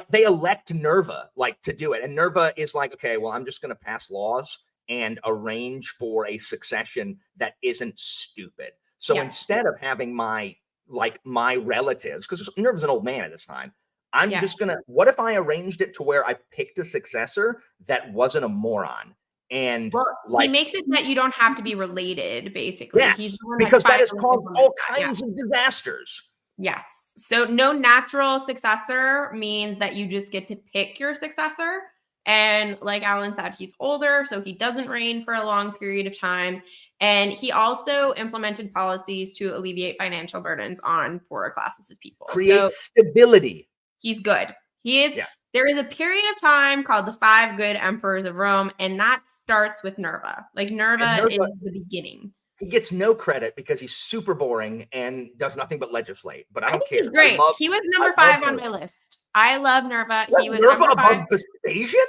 they elect Nerva, to do it. And Nerva is like, okay, well, I'm just going to pass laws and arrange for a succession that isn't stupid. So instead of having my relatives, because Nerva's an old man at this time, I'm just going to, what if I arranged it to where I picked a successor that wasn't a moron? And he makes it that you don't have to be related, basically. Yes, because that has caused all kinds of disasters. Yes. So no natural successor means that you just get to pick your successor. And like Alan said, he's older, so he doesn't reign for a long period of time. And he also implemented policies to alleviate financial burdens on poorer classes of people. Create stability. He's good. He is. Yeah. There is a period of time called the 5 good emperors of Rome, and that starts with Nerva. Nerva is the beginning. He gets no credit because he's super boring and does nothing but legislate. But I don't care. He's great. He was number 5 on my list. I love Nerva. He was Nerva number 5. above Vespasian?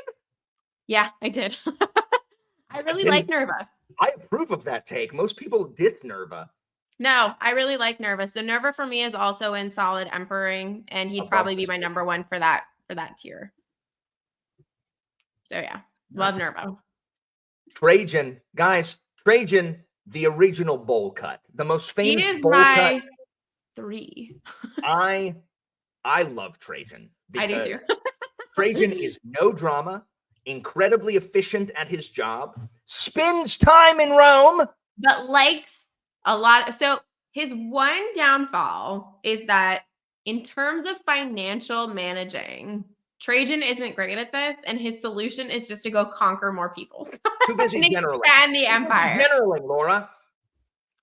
Yeah, I did. I really like Nerva. I approve of that take. Most people diss Nerva. No, I really like Nerva. So Nerva for me is also in solid emperor-ing, and he'd probably be my number 1 for that tier. So yeah, love Nerva. Trajan, guys, the original bowl cut, the most famous bowl cut. He is my 3. I love Trajan. I do too. Trajan is no drama, incredibly efficient at his job, spends time in Rome, but likes a lot. So his one downfall is that in terms of financial managing, Trajan isn't great at this, and his solution is just to go conquer more people. Too busy generaling. And the empire. Generaling, Laura.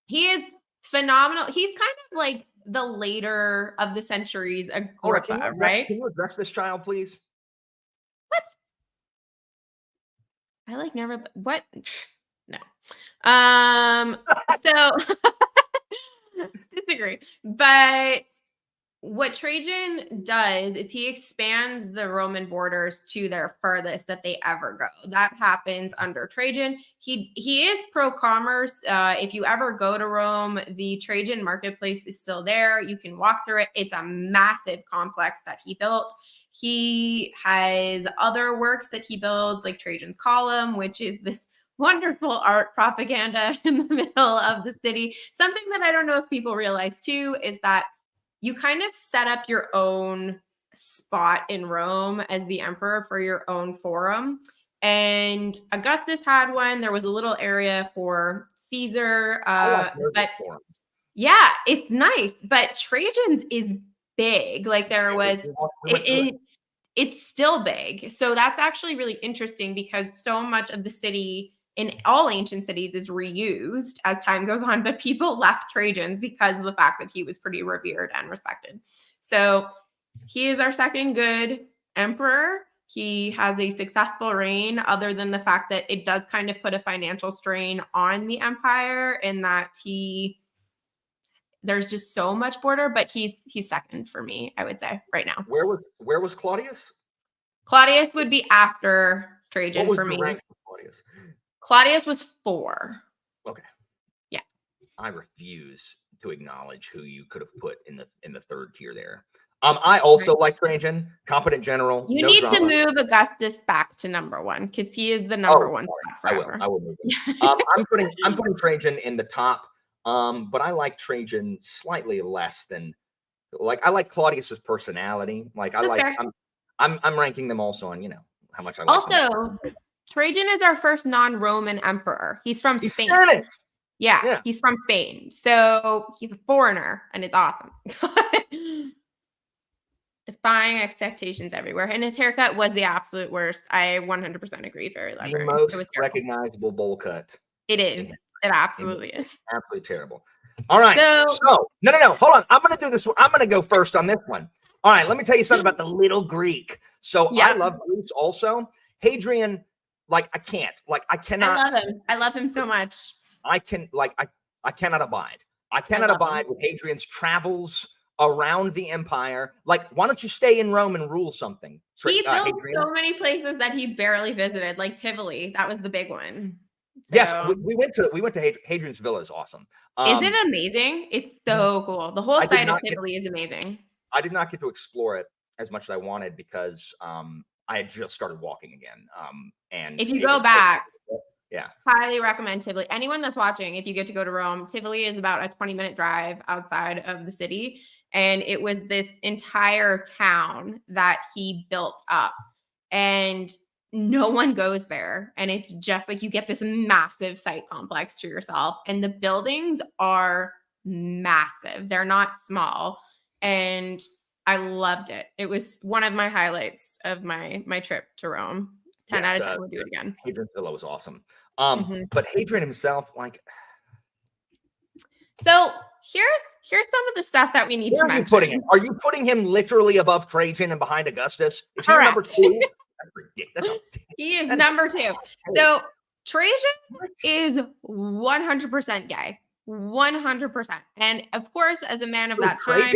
He is phenomenal. He's kind of like the later of the centuries Hold on, Agrippa, right? can you address this child, please? What? I like never. What? No. So disagree. But what Trajan does is he expands the Roman borders to their furthest that they ever go. That happens under Trajan. He is pro commerce. If you ever go to Rome, the Trajan marketplace is still there. You can walk through it. It's a massive complex that he built. He has other works that he builds, like Trajan's Column, which is this wonderful art propaganda in the middle of the city. Something that I don't know if people realize too is that you kind of set up your own spot in Rome as the emperor for your own forum. And Augustus had one. There was a little area for Caesar. But yeah, it's nice. But Trajan's is big. Like there was, it's still big. So that's actually really interesting because so much of the city in all ancient cities is reused as time goes on, but people left Trajan's because of the fact that he was pretty revered and respected. So he is our second good emperor. He has a successful reign, other than the fact that it does kind of put a financial strain on the empire in that there's just so much border, but he's second for me, I would say, right now. Where was Claudius? Claudius would be after Trajan for me. Rank for Claudius? Claudius was 4. Okay. Yeah. I refuse to acknowledge who you could have put in the third tier there. I also like Trajan, competent general. You need to move Augustus back to number 1 because he is the number 1 forever. I will move him. I'm putting Trajan in the top, but I like Trajan slightly less than I like Claudius's personality. I'm ranking them also on how much I like. Also, Trajan is our first non-Roman emperor. He's from Spain. Spanish. Yeah, he's from Spain. So he's a foreigner, and it's awesome. Defying expectations everywhere. And his haircut was the absolute worst. I 100% agree. Very The most recognizable bowl cut. It is. It absolutely is. Absolutely terrible. All right. So no. Hold on. I'm going to do this. I'm going to go first on this one. All right. Let me tell you something about the little Greek. So I love Greeks also. Hadrian, I can't. I cannot. I love him. I love him so much. I cannot abide. I cannot abide with Hadrian's travels around the empire. Why don't you stay in Rome and rule something? He built so many places that he barely visited, like Tivoli. That was the big one. Yes, we went to Hadrian's Villa. Is awesome. Isn't it amazing? It's so cool. The whole site of Tivoli is amazing. I did not get to explore it as much as I wanted because I had just started walking again. And if you go back, highly recommend Tivoli. Anyone that's watching, if you get to go to Rome, Tivoli is about a 20-minute drive outside of the city. And it was this entire town that he built up. And no one goes there. And it's just you get this massive site complex to yourself. And the buildings are massive. They're not small. And I loved it. It was one of my highlights of my trip to Rome. 10 out of 10 would do it again. Hadrian's Villa was awesome. But Hadrian himself, So here's some of the stuff that we need to mention. Are you putting him? Are you putting him literally above Trajan and behind Augustus? Is he number 2? That's ridiculous. He is number 2. So Trajan is 100% gay. 100%. And of course, as a man of that time,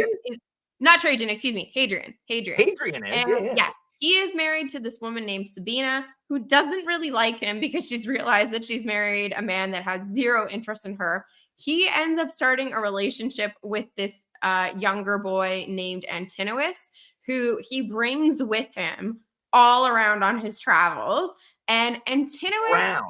not Trajan, excuse me, Hadrian. Hadrian is, yes. He is married to this woman named Sabina, who doesn't really like him because she's realized that she's married a man that has zero interest in her. He ends up starting a relationship with this younger boy named Antinous, who he brings with him all around on his travels. And Antinous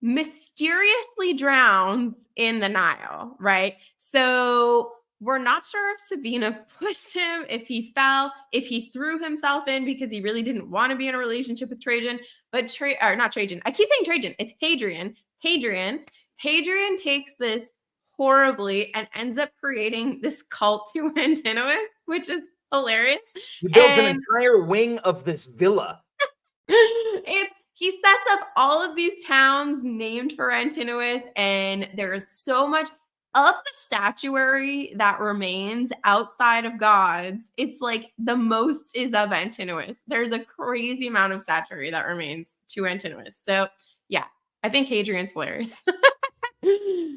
mysteriously drowns in the Nile, right? So we're not sure if Sabina pushed him, if he fell, if he threw himself in because he really didn't want to be in a relationship with Trajan. But not Trajan. I keep saying Trajan. It's Hadrian. Hadrian takes this horribly and ends up creating this cult to Antinous, which is hilarious. He builds an entire wing of this villa. He sets up all of these towns named for Antinous, and there is so much. of the statuary that remains outside of gods, it's like the most is of Antinous. There's a crazy amount of statuary that remains to Antinous. So yeah, I think Hadrian's hilarious.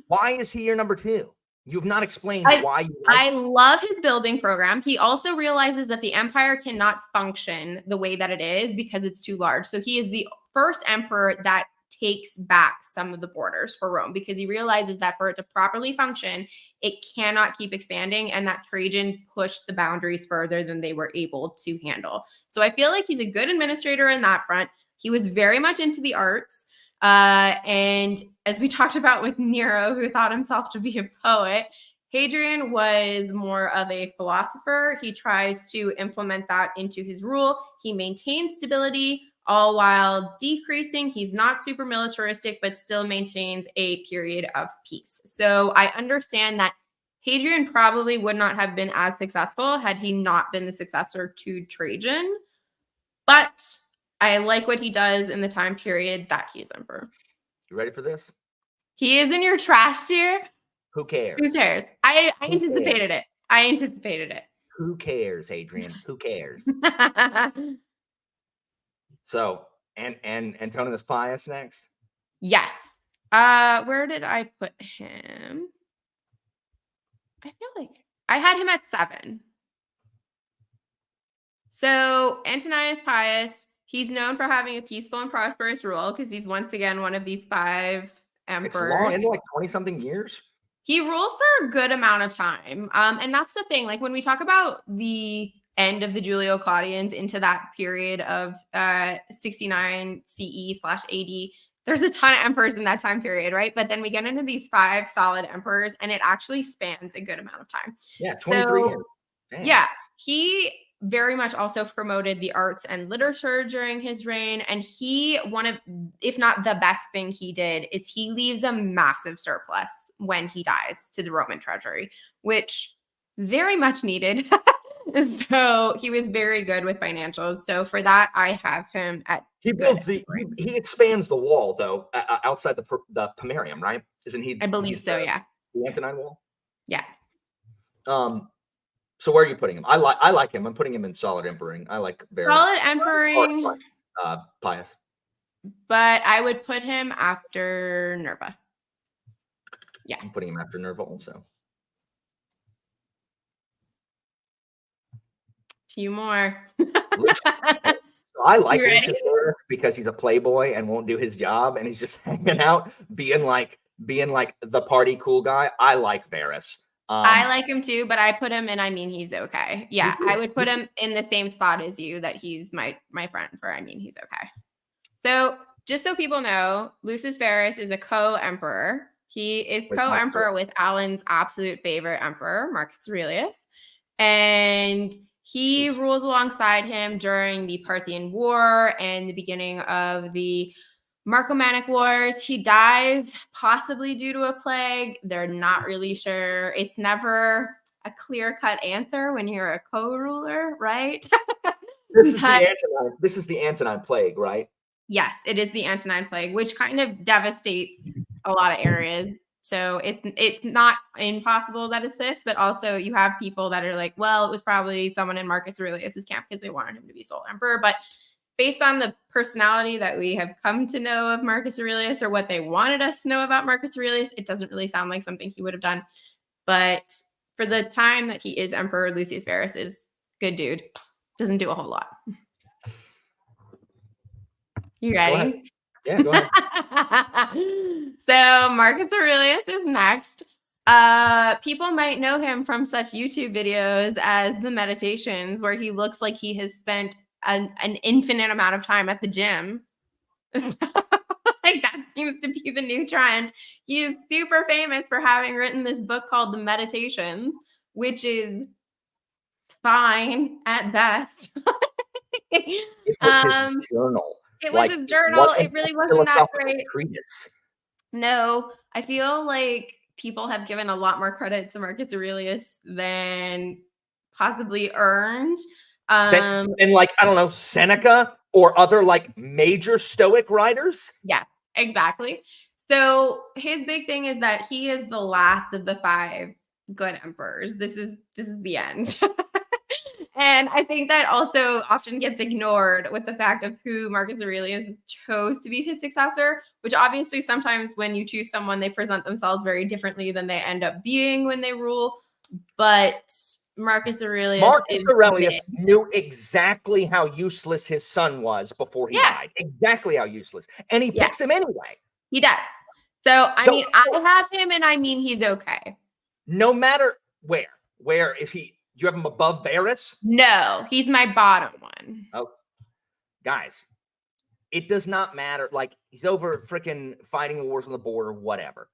Why is he your number 2? You've not explained why you like I him. love his building program. He also realizes that the empire cannot function the way that it is because it's too large. So he is the first emperor that takes back some of the borders for Rome because he realizes that for it to properly function, it cannot keep expanding, and that Trajan pushed the boundaries further than they were able to handle. So I feel like he's a good administrator in that front. He was very much into the arts. And as we talked about with Nero, who thought himself to be a poet, Hadrian was more of a philosopher. He tries to implement that into his rule. He maintains stability all while decreasing. He's not super militaristic, but still maintains a period of peace. So I understand that Hadrian probably would not have been as successful had he not been the successor to Trajan. But I like what he does in the time period that he's emperor. You ready for this? He is in your trash tier. Who cares? Who cares? I Who anticipated cares? it. I anticipated it. Who cares, Adrian? Who cares? So, and Antoninus Pius next. Yes. Where did I put him? I feel like I had him at 7. So Antoninus Pius, he's known for having a peaceful and prosperous rule because he's once again one of these 5 emperors. It's long, isn't it, like 20-something years? He rules for a good amount of time. And that's the thing. Like when we talk about the end of the Julio-Claudians into that period of 69 CE/AD, there's a ton of emperors in that time period, right? But then we get into these 5 solid emperors, and it actually spans a good amount of time. Yeah, 23 years. Damn. Yeah, he very much also promoted the arts and literature during his reign. And he, one of, if not the best thing he did, is he leaves a massive surplus when he dies to the Roman treasury, which very much needed. So he was very good with financials. So for that, I have him at. He builds he expands the wall though outside the Pomerium, right? Isn't he? I believe so. Yeah. The Antonine Wall. Yeah. So where are you putting him? I like him. I'm putting him in solid emperor. I like Varus. Solid emperor. Pius. But I would put him after Nerva. Yeah. I'm putting him after Nerva also. Few more. So I like Lucius Verus because he's a playboy and won't do his job, and he's just hanging out, being like the party cool guy. I like Varus. I like him too, but I put him in. I mean, he's okay. Yeah, I would put him in the same spot as you. That he's my friend for. I mean, he's okay. So just so people know, Lucius Verus is a co-emperor. He is co-emperor with Alan's absolute favorite emperor, Marcus Aurelius, and he rules alongside him during the Parthian War and the beginning of the Marcomannic Wars. He dies possibly due to a plague. They're not really sure. It's never a clear-cut answer when you're a co-ruler, right? This is the Antonine plague, right? Yes, it is the Antonine plague, which kind of devastates a lot of areas. So it's not impossible that it's this, but also you have people that are like, well, it was probably someone in Marcus Aurelius's camp because they wanted him to be sole emperor. But based on the personality that we have come to know of Marcus Aurelius, or what they wanted us to know about Marcus Aurelius, it doesn't really sound like something he would have done. But for the time that he is emperor, Lucius Verus is good dude. Doesn't do a whole lot. You ready? Yeah, go ahead. So Marcus Aurelius is next. People might know him from such YouTube videos as the Meditations, where he looks like he has spent an infinite amount of time at the gym. So, like, that seems to be the new trend. He is super famous for having written this book called The Meditations, which is fine at best. It was his journal. It was his journal. It really wasn't that great. Treatise. No, I feel like people have given a lot more credit to Marcus Aurelius than possibly earned. And like, I don't know, Seneca or other like major Stoic writers. Yeah, exactly. So his big thing is that he is the last of the 5 good emperors. This is the end. And I think that also often gets ignored with the fact of who Marcus Aurelius chose to be his successor, which obviously sometimes when you choose someone, they present themselves very differently than they end up being when they rule. But Marcus Aurelius knew exactly how useless his son was before he died. Exactly how useless. And he picks him anyway. He does. So, I mean, I have him and I mean he's okay. No matter where. Where is he? You have him above Varus? No, he's my bottom one. Oh, guys, it does not matter. Like, he's over freaking fighting wars on the border, whatever.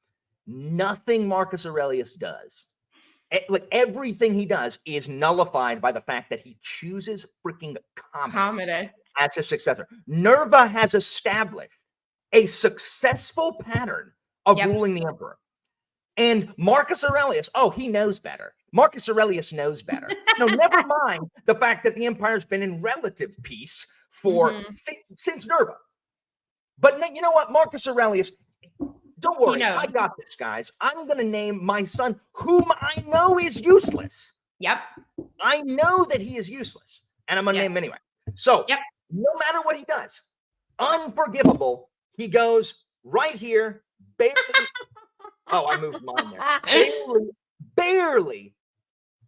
Nothing Marcus Aurelius does, like everything he does, is nullified by the fact that he chooses freaking Commodus as his successor. Nerva has established a successful pattern of ruling the emperor. And Marcus Aurelius, he knows better. Marcus Aurelius knows better. No, never mind the fact that the empire's been in relative peace for since Nerva. But you know what? Marcus Aurelius, don't worry. I got this, guys. I'm going to name my son, whom I know is useless. Yep. I know that he is useless, and I'm going to name him anyway. So, no matter what he does, unforgivable, he goes right here, barely. I moved mine there. Barely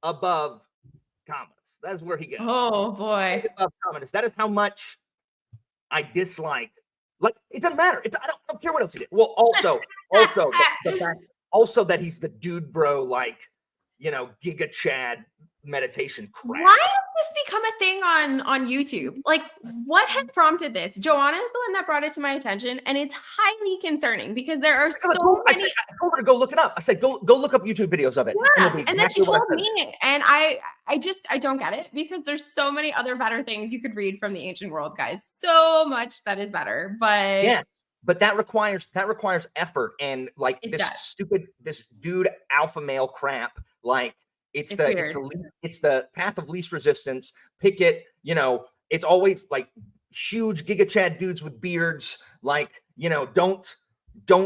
above Commodus. That's where he goes. Oh, boy. Above Commodus. That is how much I dislike. Like, it doesn't matter. I don't care what else he did. Well, also the fact also that he's the dude bro, like, Giga Chad meditation crap. Why has this become a thing on YouTube? Like, what has prompted this? Joanna is the one that brought it to my attention, and it's highly concerning because there are so many. I told her to go look it up. I said, go look up YouTube videos of it. Yeah, and then she told me, and I don't get it because there's so many other better things you could read from the ancient world, guys. So much that is better, but yeah. But that requires effort, and like this dude alpha male crap. Like it's the path of least resistance. Pick it. It's always like huge Giga Chad dudes with beards. Like don't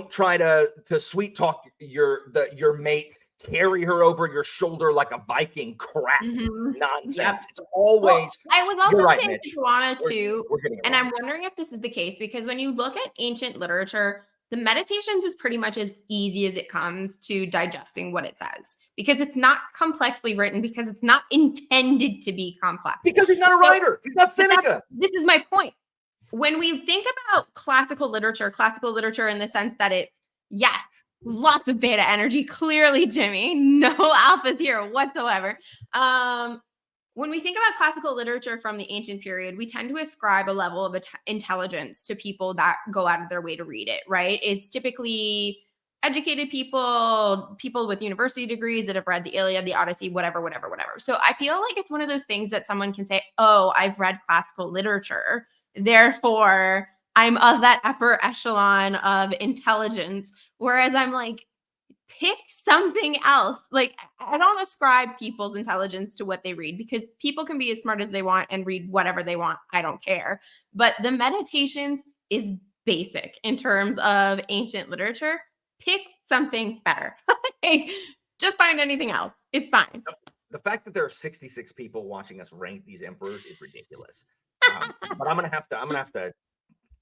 try to sweet talk your mate. Carry her over your shoulder like a Viking crap nonsense. Yep. It's always. I was also saying to Joanna too, and I'm wondering if this is the case because when you look at ancient literature, the Meditations is pretty much as easy as it comes to digesting what it says because it's not complexly written because it's not intended to be complex. Because he's not a writer. He's not Seneca. This is my point. When we think about classical literature in the sense that lots of beta energy, clearly, Jimmy. No alphas here whatsoever. When we think about classical literature from the ancient period, we tend to ascribe a level of intelligence to people that go out of their way to read it, right? It's typically educated people with university degrees that have read the Iliad, the Odyssey, whatever. So I feel like it's one of those things that someone can say, I've read classical literature, therefore I'm of that upper echelon of intelligence. Whereas I'm like, pick something else. Like, I don't ascribe people's intelligence to what they read because people can be as smart as they want and read whatever they want. I don't care. But the Meditations is basic in terms of ancient literature. Pick something better. Just find anything else. It's fine. The fact that there are 66 people watching us rank these emperors is ridiculous. But I'm gonna have to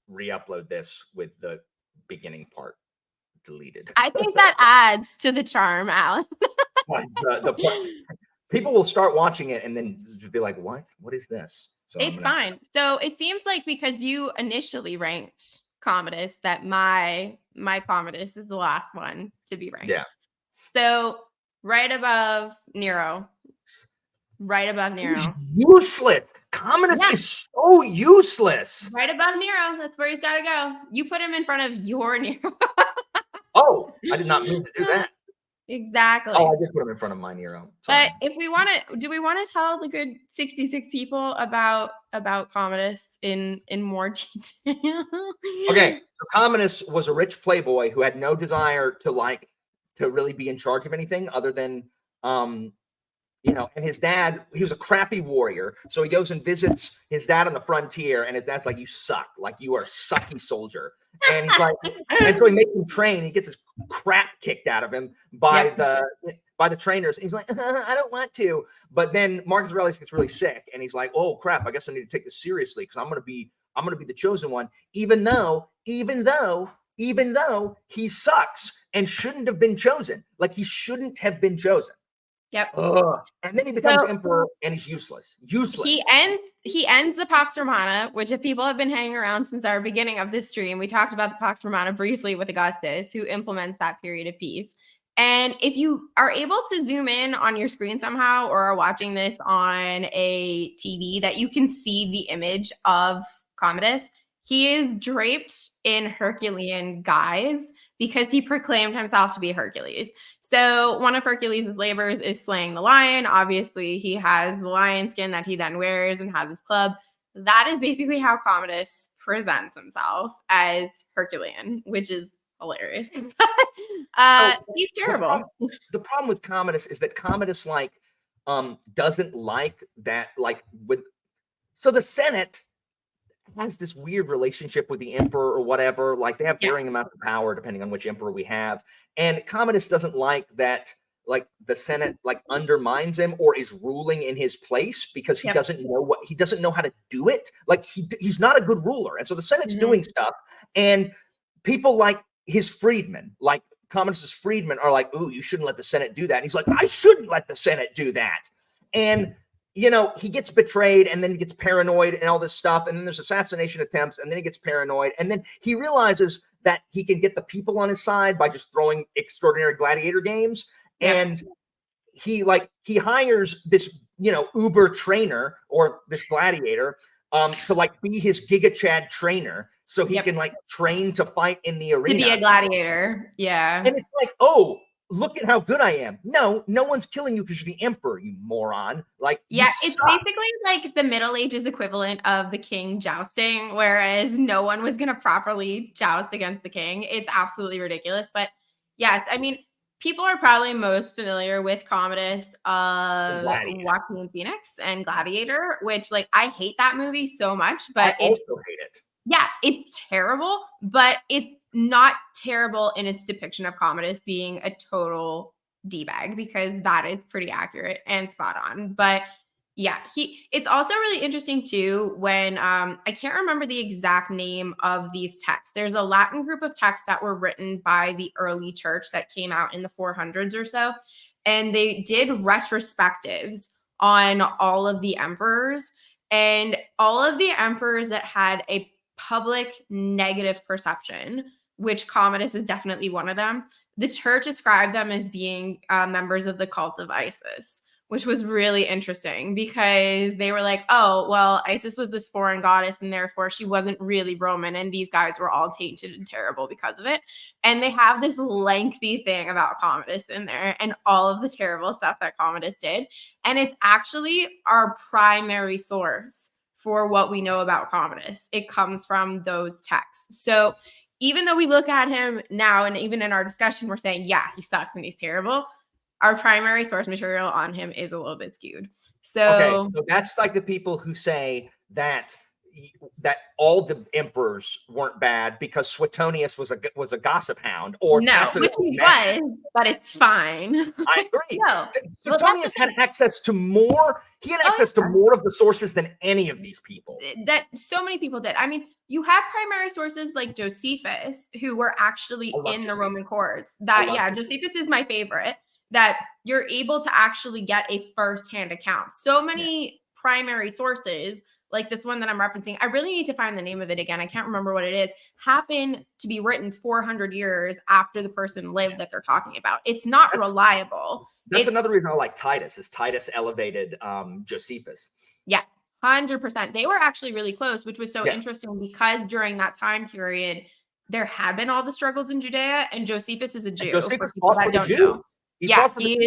re-upload this with the beginning part deleted. I think that adds to the charm, Alan. People will start watching it and then be like, what is this? So it's fine. So it seems like because you initially ranked Commodus that my Commodus is the last one to be ranked. Yeah. So right above Nero. He's useless. Commodus is so useless. Right above Nero. That's where he's got to go. You put him in front of your Nero. I did not mean to do that. Exactly. I did put him in front of my Nero. But if we want to, do we want to tell the good 66 people about Commodus in more detail? Okay. So Commodus was a rich playboy who had no desire to really be in charge of anything other than and his dad, he was a crappy warrior. So he goes and visits his dad on the frontier, and his dad's like, you suck. Like, you are a sucky soldier. And he's like, and so he makes him train. He gets his crap kicked out of him by the trainers. He's like, I don't want to. But then Marcus Aurelius gets really sick, and he's like, oh crap, I guess I need to take this seriously because I'm gonna be the chosen one, even though he sucks and shouldn't have been chosen. Like, he shouldn't have been chosen. Yep. And then he becomes emperor, and he's useless. He ends the Pax Romana, which, if people have been hanging around since our beginning of this stream, we talked about the Pax Romana briefly with Augustus, who implements that period of peace. And if you are able to zoom in on your screen somehow, or are watching this on a TV, that you can see the image of Commodus, he is draped in Herculean guise because he proclaimed himself to be Hercules. So one of Hercules' labors is slaying the lion. Obviously, he has the lion skin that he then wears and has his club. That is basically how Commodus presents himself, as Herculean, which is hilarious. He's terrible. The problem with Commodus is that Commodus doesn't like that, so the Senate has this weird relationship with the emperor or whatever. Like, they have varying amounts of power depending on which emperor we have. And Commodus doesn't like that, the Senate undermines him or is ruling in his place, because he doesn't know how to do it. Like, he's not a good ruler. And so the Senate's doing stuff, and people like his freedmen, like Commodus's freedmen, are like, ooh, you shouldn't let the Senate do that. And he's like, I shouldn't let the Senate do that. And he gets betrayed, and then he gets paranoid and all this stuff. And then there's assassination attempts, and then he gets paranoid. And then he realizes that he can get the people on his side by just throwing extraordinary gladiator games. And he hires this, Uber trainer, or this gladiator, to be his Giga Chad trainer. So he can train to fight in the arena. To be a gladiator. Yeah. And it's like, oh, look at how good I am. No one's killing you because you're the emperor, you moron. It's basically the Middle Ages equivalent of the king jousting, whereas no one was going to properly joust against the king. It's absolutely ridiculous. But yes, I mean, people are probably most familiar with Commodus of Joaquin Phoenix and Gladiator, which I hate that movie so much, but I also hate it. Yeah, it's terrible, but it's not terrible in its depiction of Commodus being a total D-bag, because that is pretty accurate and spot on. But yeah, it's also really interesting too when I can't remember the exact name of these texts. There's a Latin group of texts that were written by the early church that came out in the 400s or so, and they did retrospectives on all of the emperors, and all of the emperors that had a public negative perception, which Commodus is definitely one of them. The church ascribed them as being members of the cult of Isis, which was really interesting, because they were like, oh, well, Isis was this foreign goddess, and therefore she wasn't really Roman, and these guys were all tainted and terrible because of it. And they have this lengthy thing about Commodus in there and all of the terrible stuff that Commodus did. And it's actually our primary source for what we know about Commodus. It comes from those texts. So even though we look at him now, and even in our discussion, we're saying, yeah, he sucks and he's terrible, our primary source material on him is a little bit skewed. So that's like the people who say that all the emperors weren't bad because Suetonius was a gossip hound, or which he was, but it's fine. I agree. Suetonius had access to more. He had access to more of the sources than any of these people. That so many people did. I mean, you have primary sources like Josephus, who were actually in the Roman courts. Josephus is my favorite. That you're able to actually get a firsthand account. So many primary sources, like this one that I'm referencing, I really need to find the name of it again. I can't remember what it is, happen to be written 400 years after the person lived that they're talking about. It's not reliable. That's another reason I like Titus, is Titus elevated Josephus. Yeah, 100%. They were actually really close, which was so interesting, because during that time period, there had been all the struggles in Judea, and Josephus is a Jew. Josephus fought for the Jews. He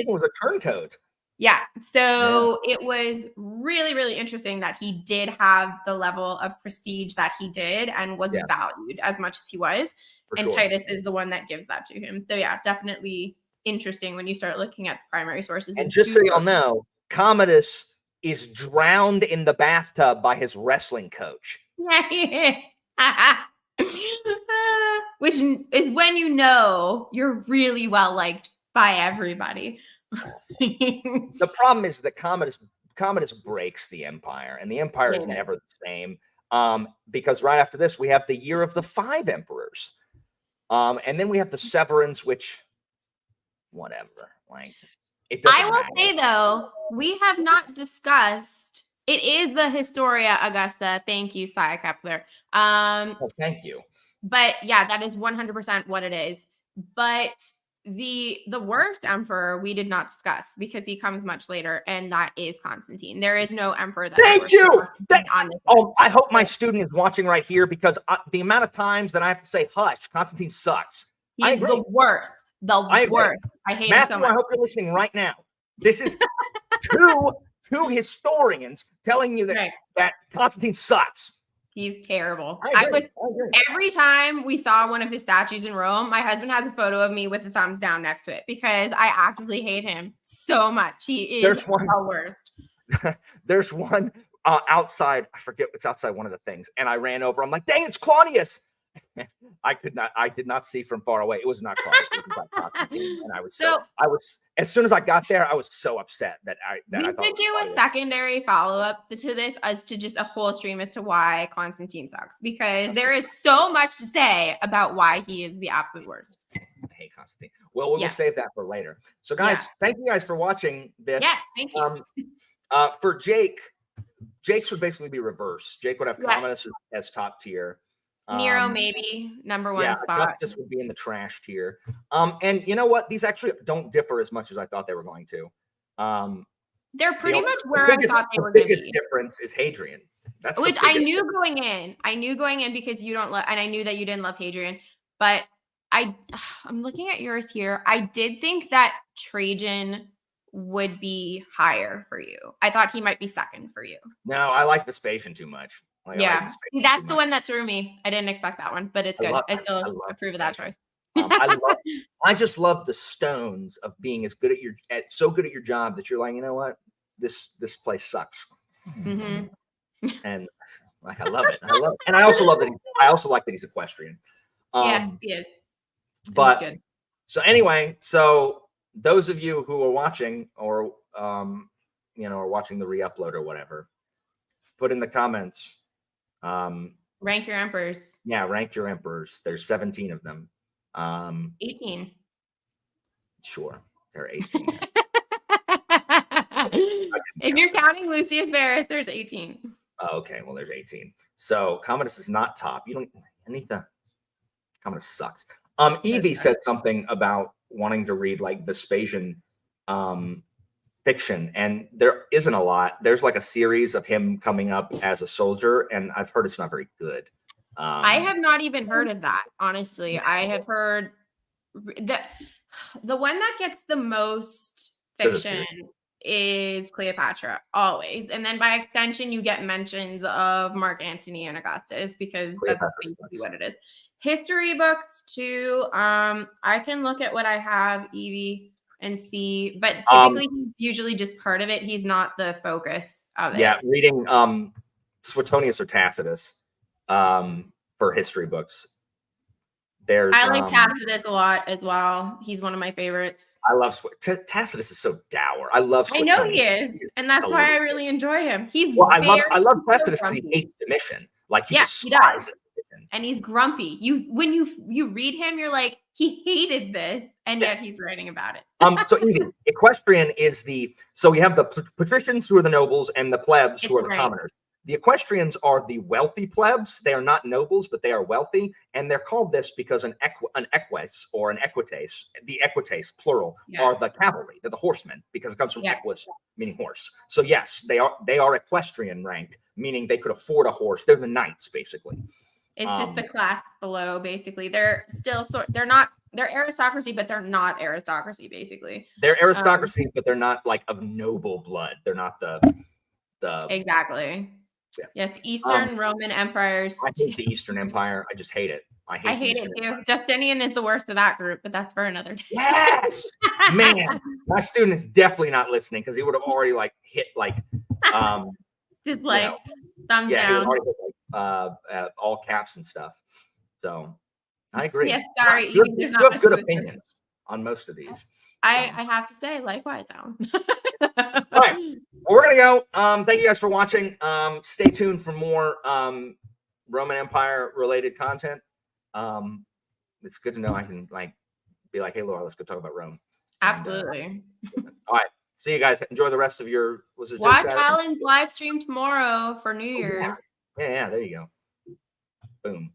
was a turncoat. Yeah. So it was really, really interesting that he did have the level of prestige that he did, and was valued as much as he was. And Titus is the one that gives that to him. So yeah, definitely interesting when you start looking at the primary sources. And just so y'all know, Commodus is drowned in the bathtub by his wrestling coach. Yeah, he is. Which is when you know you're really well liked by everybody. The problem is that Commodus breaks the empire, and the empire is never the same. Because right after this, we have the year of the 5 emperors. And then we have the Severance, which, whatever. Like, it doesn't I will matter. say, though, we have not discussed. It is the Historia Augusta. Thank you, Cy Kepler. Oh, thank you. But yeah, that is 100% what it is. But the worst emperor we did not discuss because he comes much later, and that is Constantine. There is no emperor that. Thank you. I hope my student is watching right here, because the amount of times that I have to say hush, Constantine sucks. He's the worst. The worst. I hate him so much. I hope you're listening right now. This is two historians telling you that Constantine sucks. He's terrible. I agree. Every time we saw one of his statues in Rome, my husband has a photo of me with a thumbs down next to it because I actively hate him so much. He is the worst. There's one outside. I forget what's outside one of the things, and I ran over. I'm like, dang, it's Claudius. I did not see from far away. It was not Claudius. It was like Constantine, and I was as soon as I got there, I was so upset that I thought we could do a secondary follow-up to this as to just a whole stream as to why Constantine sucks, because there is so much to say about why he is the absolute worst. I hate Constantine. Well, we'll save that for later. So, guys, thank you guys for watching this. Yes, thank you. For Jake's would basically be reverse. Jake would have Commodus as top tier. Nero maybe number 1 spot. Augustus would be in the trash tier. And you know what? These actually don't differ as much as I thought they were going to. They're pretty much where I thought they were going to be. The biggest difference is Hadrian. Which I knew going in. I knew going in because you don't love, and I knew that you didn't love Hadrian. But I'm looking at yours here. I did think that Trajan would be higher for you. I thought he might be second for you. No, I like Vespasian too much. That's the one that threw me. I didn't expect that one, but it's good. I still approve of that choice. I just love the stones of being so good at your job that you're like, you know what, this place sucks. Mm-hmm. And like, I love it. And I also like that he's equestrian. Yeah, he is. But good. So anyway, those of you who are watching or are watching the re-upload or whatever, put in the comments. Rank your emperors. Yeah, rank your emperors. There's 17 of them. 18. Sure, there are 18. If you're counting Lucius Verus, there's 18. Oh, okay, well, there's 18. So Commodus is not top. You need the Commodus sucks. Evie said something about wanting to read like Vespasian fiction, and there isn't a lot. There's like a series of him coming up as a soldier, and I've heard it's not very good. I have not even heard of that, honestly. I have heard the one that gets the most fiction is Cleopatra, always. And then by extension, you get mentions of Mark Antony and Augustus, because that's basically what it is. History books too. I can look at what I have, Evie, and see, but typically he's usually just part of it. He's not the focus of it. Yeah, reading Suetonius or Tacitus for history books. I like Tacitus a lot as well. He's one of my favorites. I love Tacitus is so dour. I love Suetonius. I know he is, and that's why I really enjoy him. I love Tacitus because he hates Domitian. Like he does. And he's grumpy. When you read him, you're like, he hated this, and yet he's writing about it. So equestrian is so we have the patricians, who are the nobles, and the plebs, who are the commoners. The equestrians are the wealthy plebs. They are not nobles, but they are wealthy, and they're called this because an eques or an equites, the equites plural, are the cavalry. They're the horsemen, because it comes from equus, meaning horse. So yes, they are equestrian rank, meaning they could afford a horse. They're the knights, basically. It's just the class below, basically. They're still they're aristocracy, but they're not aristocracy, basically. They're aristocracy, but they're not like of noble blood. They're not the exactly. Yeah. Yes, Eastern Roman empires. I hate the Eastern Empire. I just hate it. I I hate these it Roman too. Justinian is the worst of that group, but that's for another day. Yes, man, my student is definitely not listening because he would have already like hit like, Just you like know, thumbs yeah, he would down. already hit like all caps and stuff. So I agree. Yes, sorry, You there's you not have much good to it. opinions on most of these. I have to say, likewise, Alan. All right. Well, we're gonna go. Thank you guys for watching. Stay tuned for more Roman Empire related content. It's good to know I can like be like, hey Laura, let's go talk about Rome. Absolutely. All right. See you guys. Enjoy the rest of your Watch Alan's live stream tomorrow for New Year's. Yeah, there you go. Boom.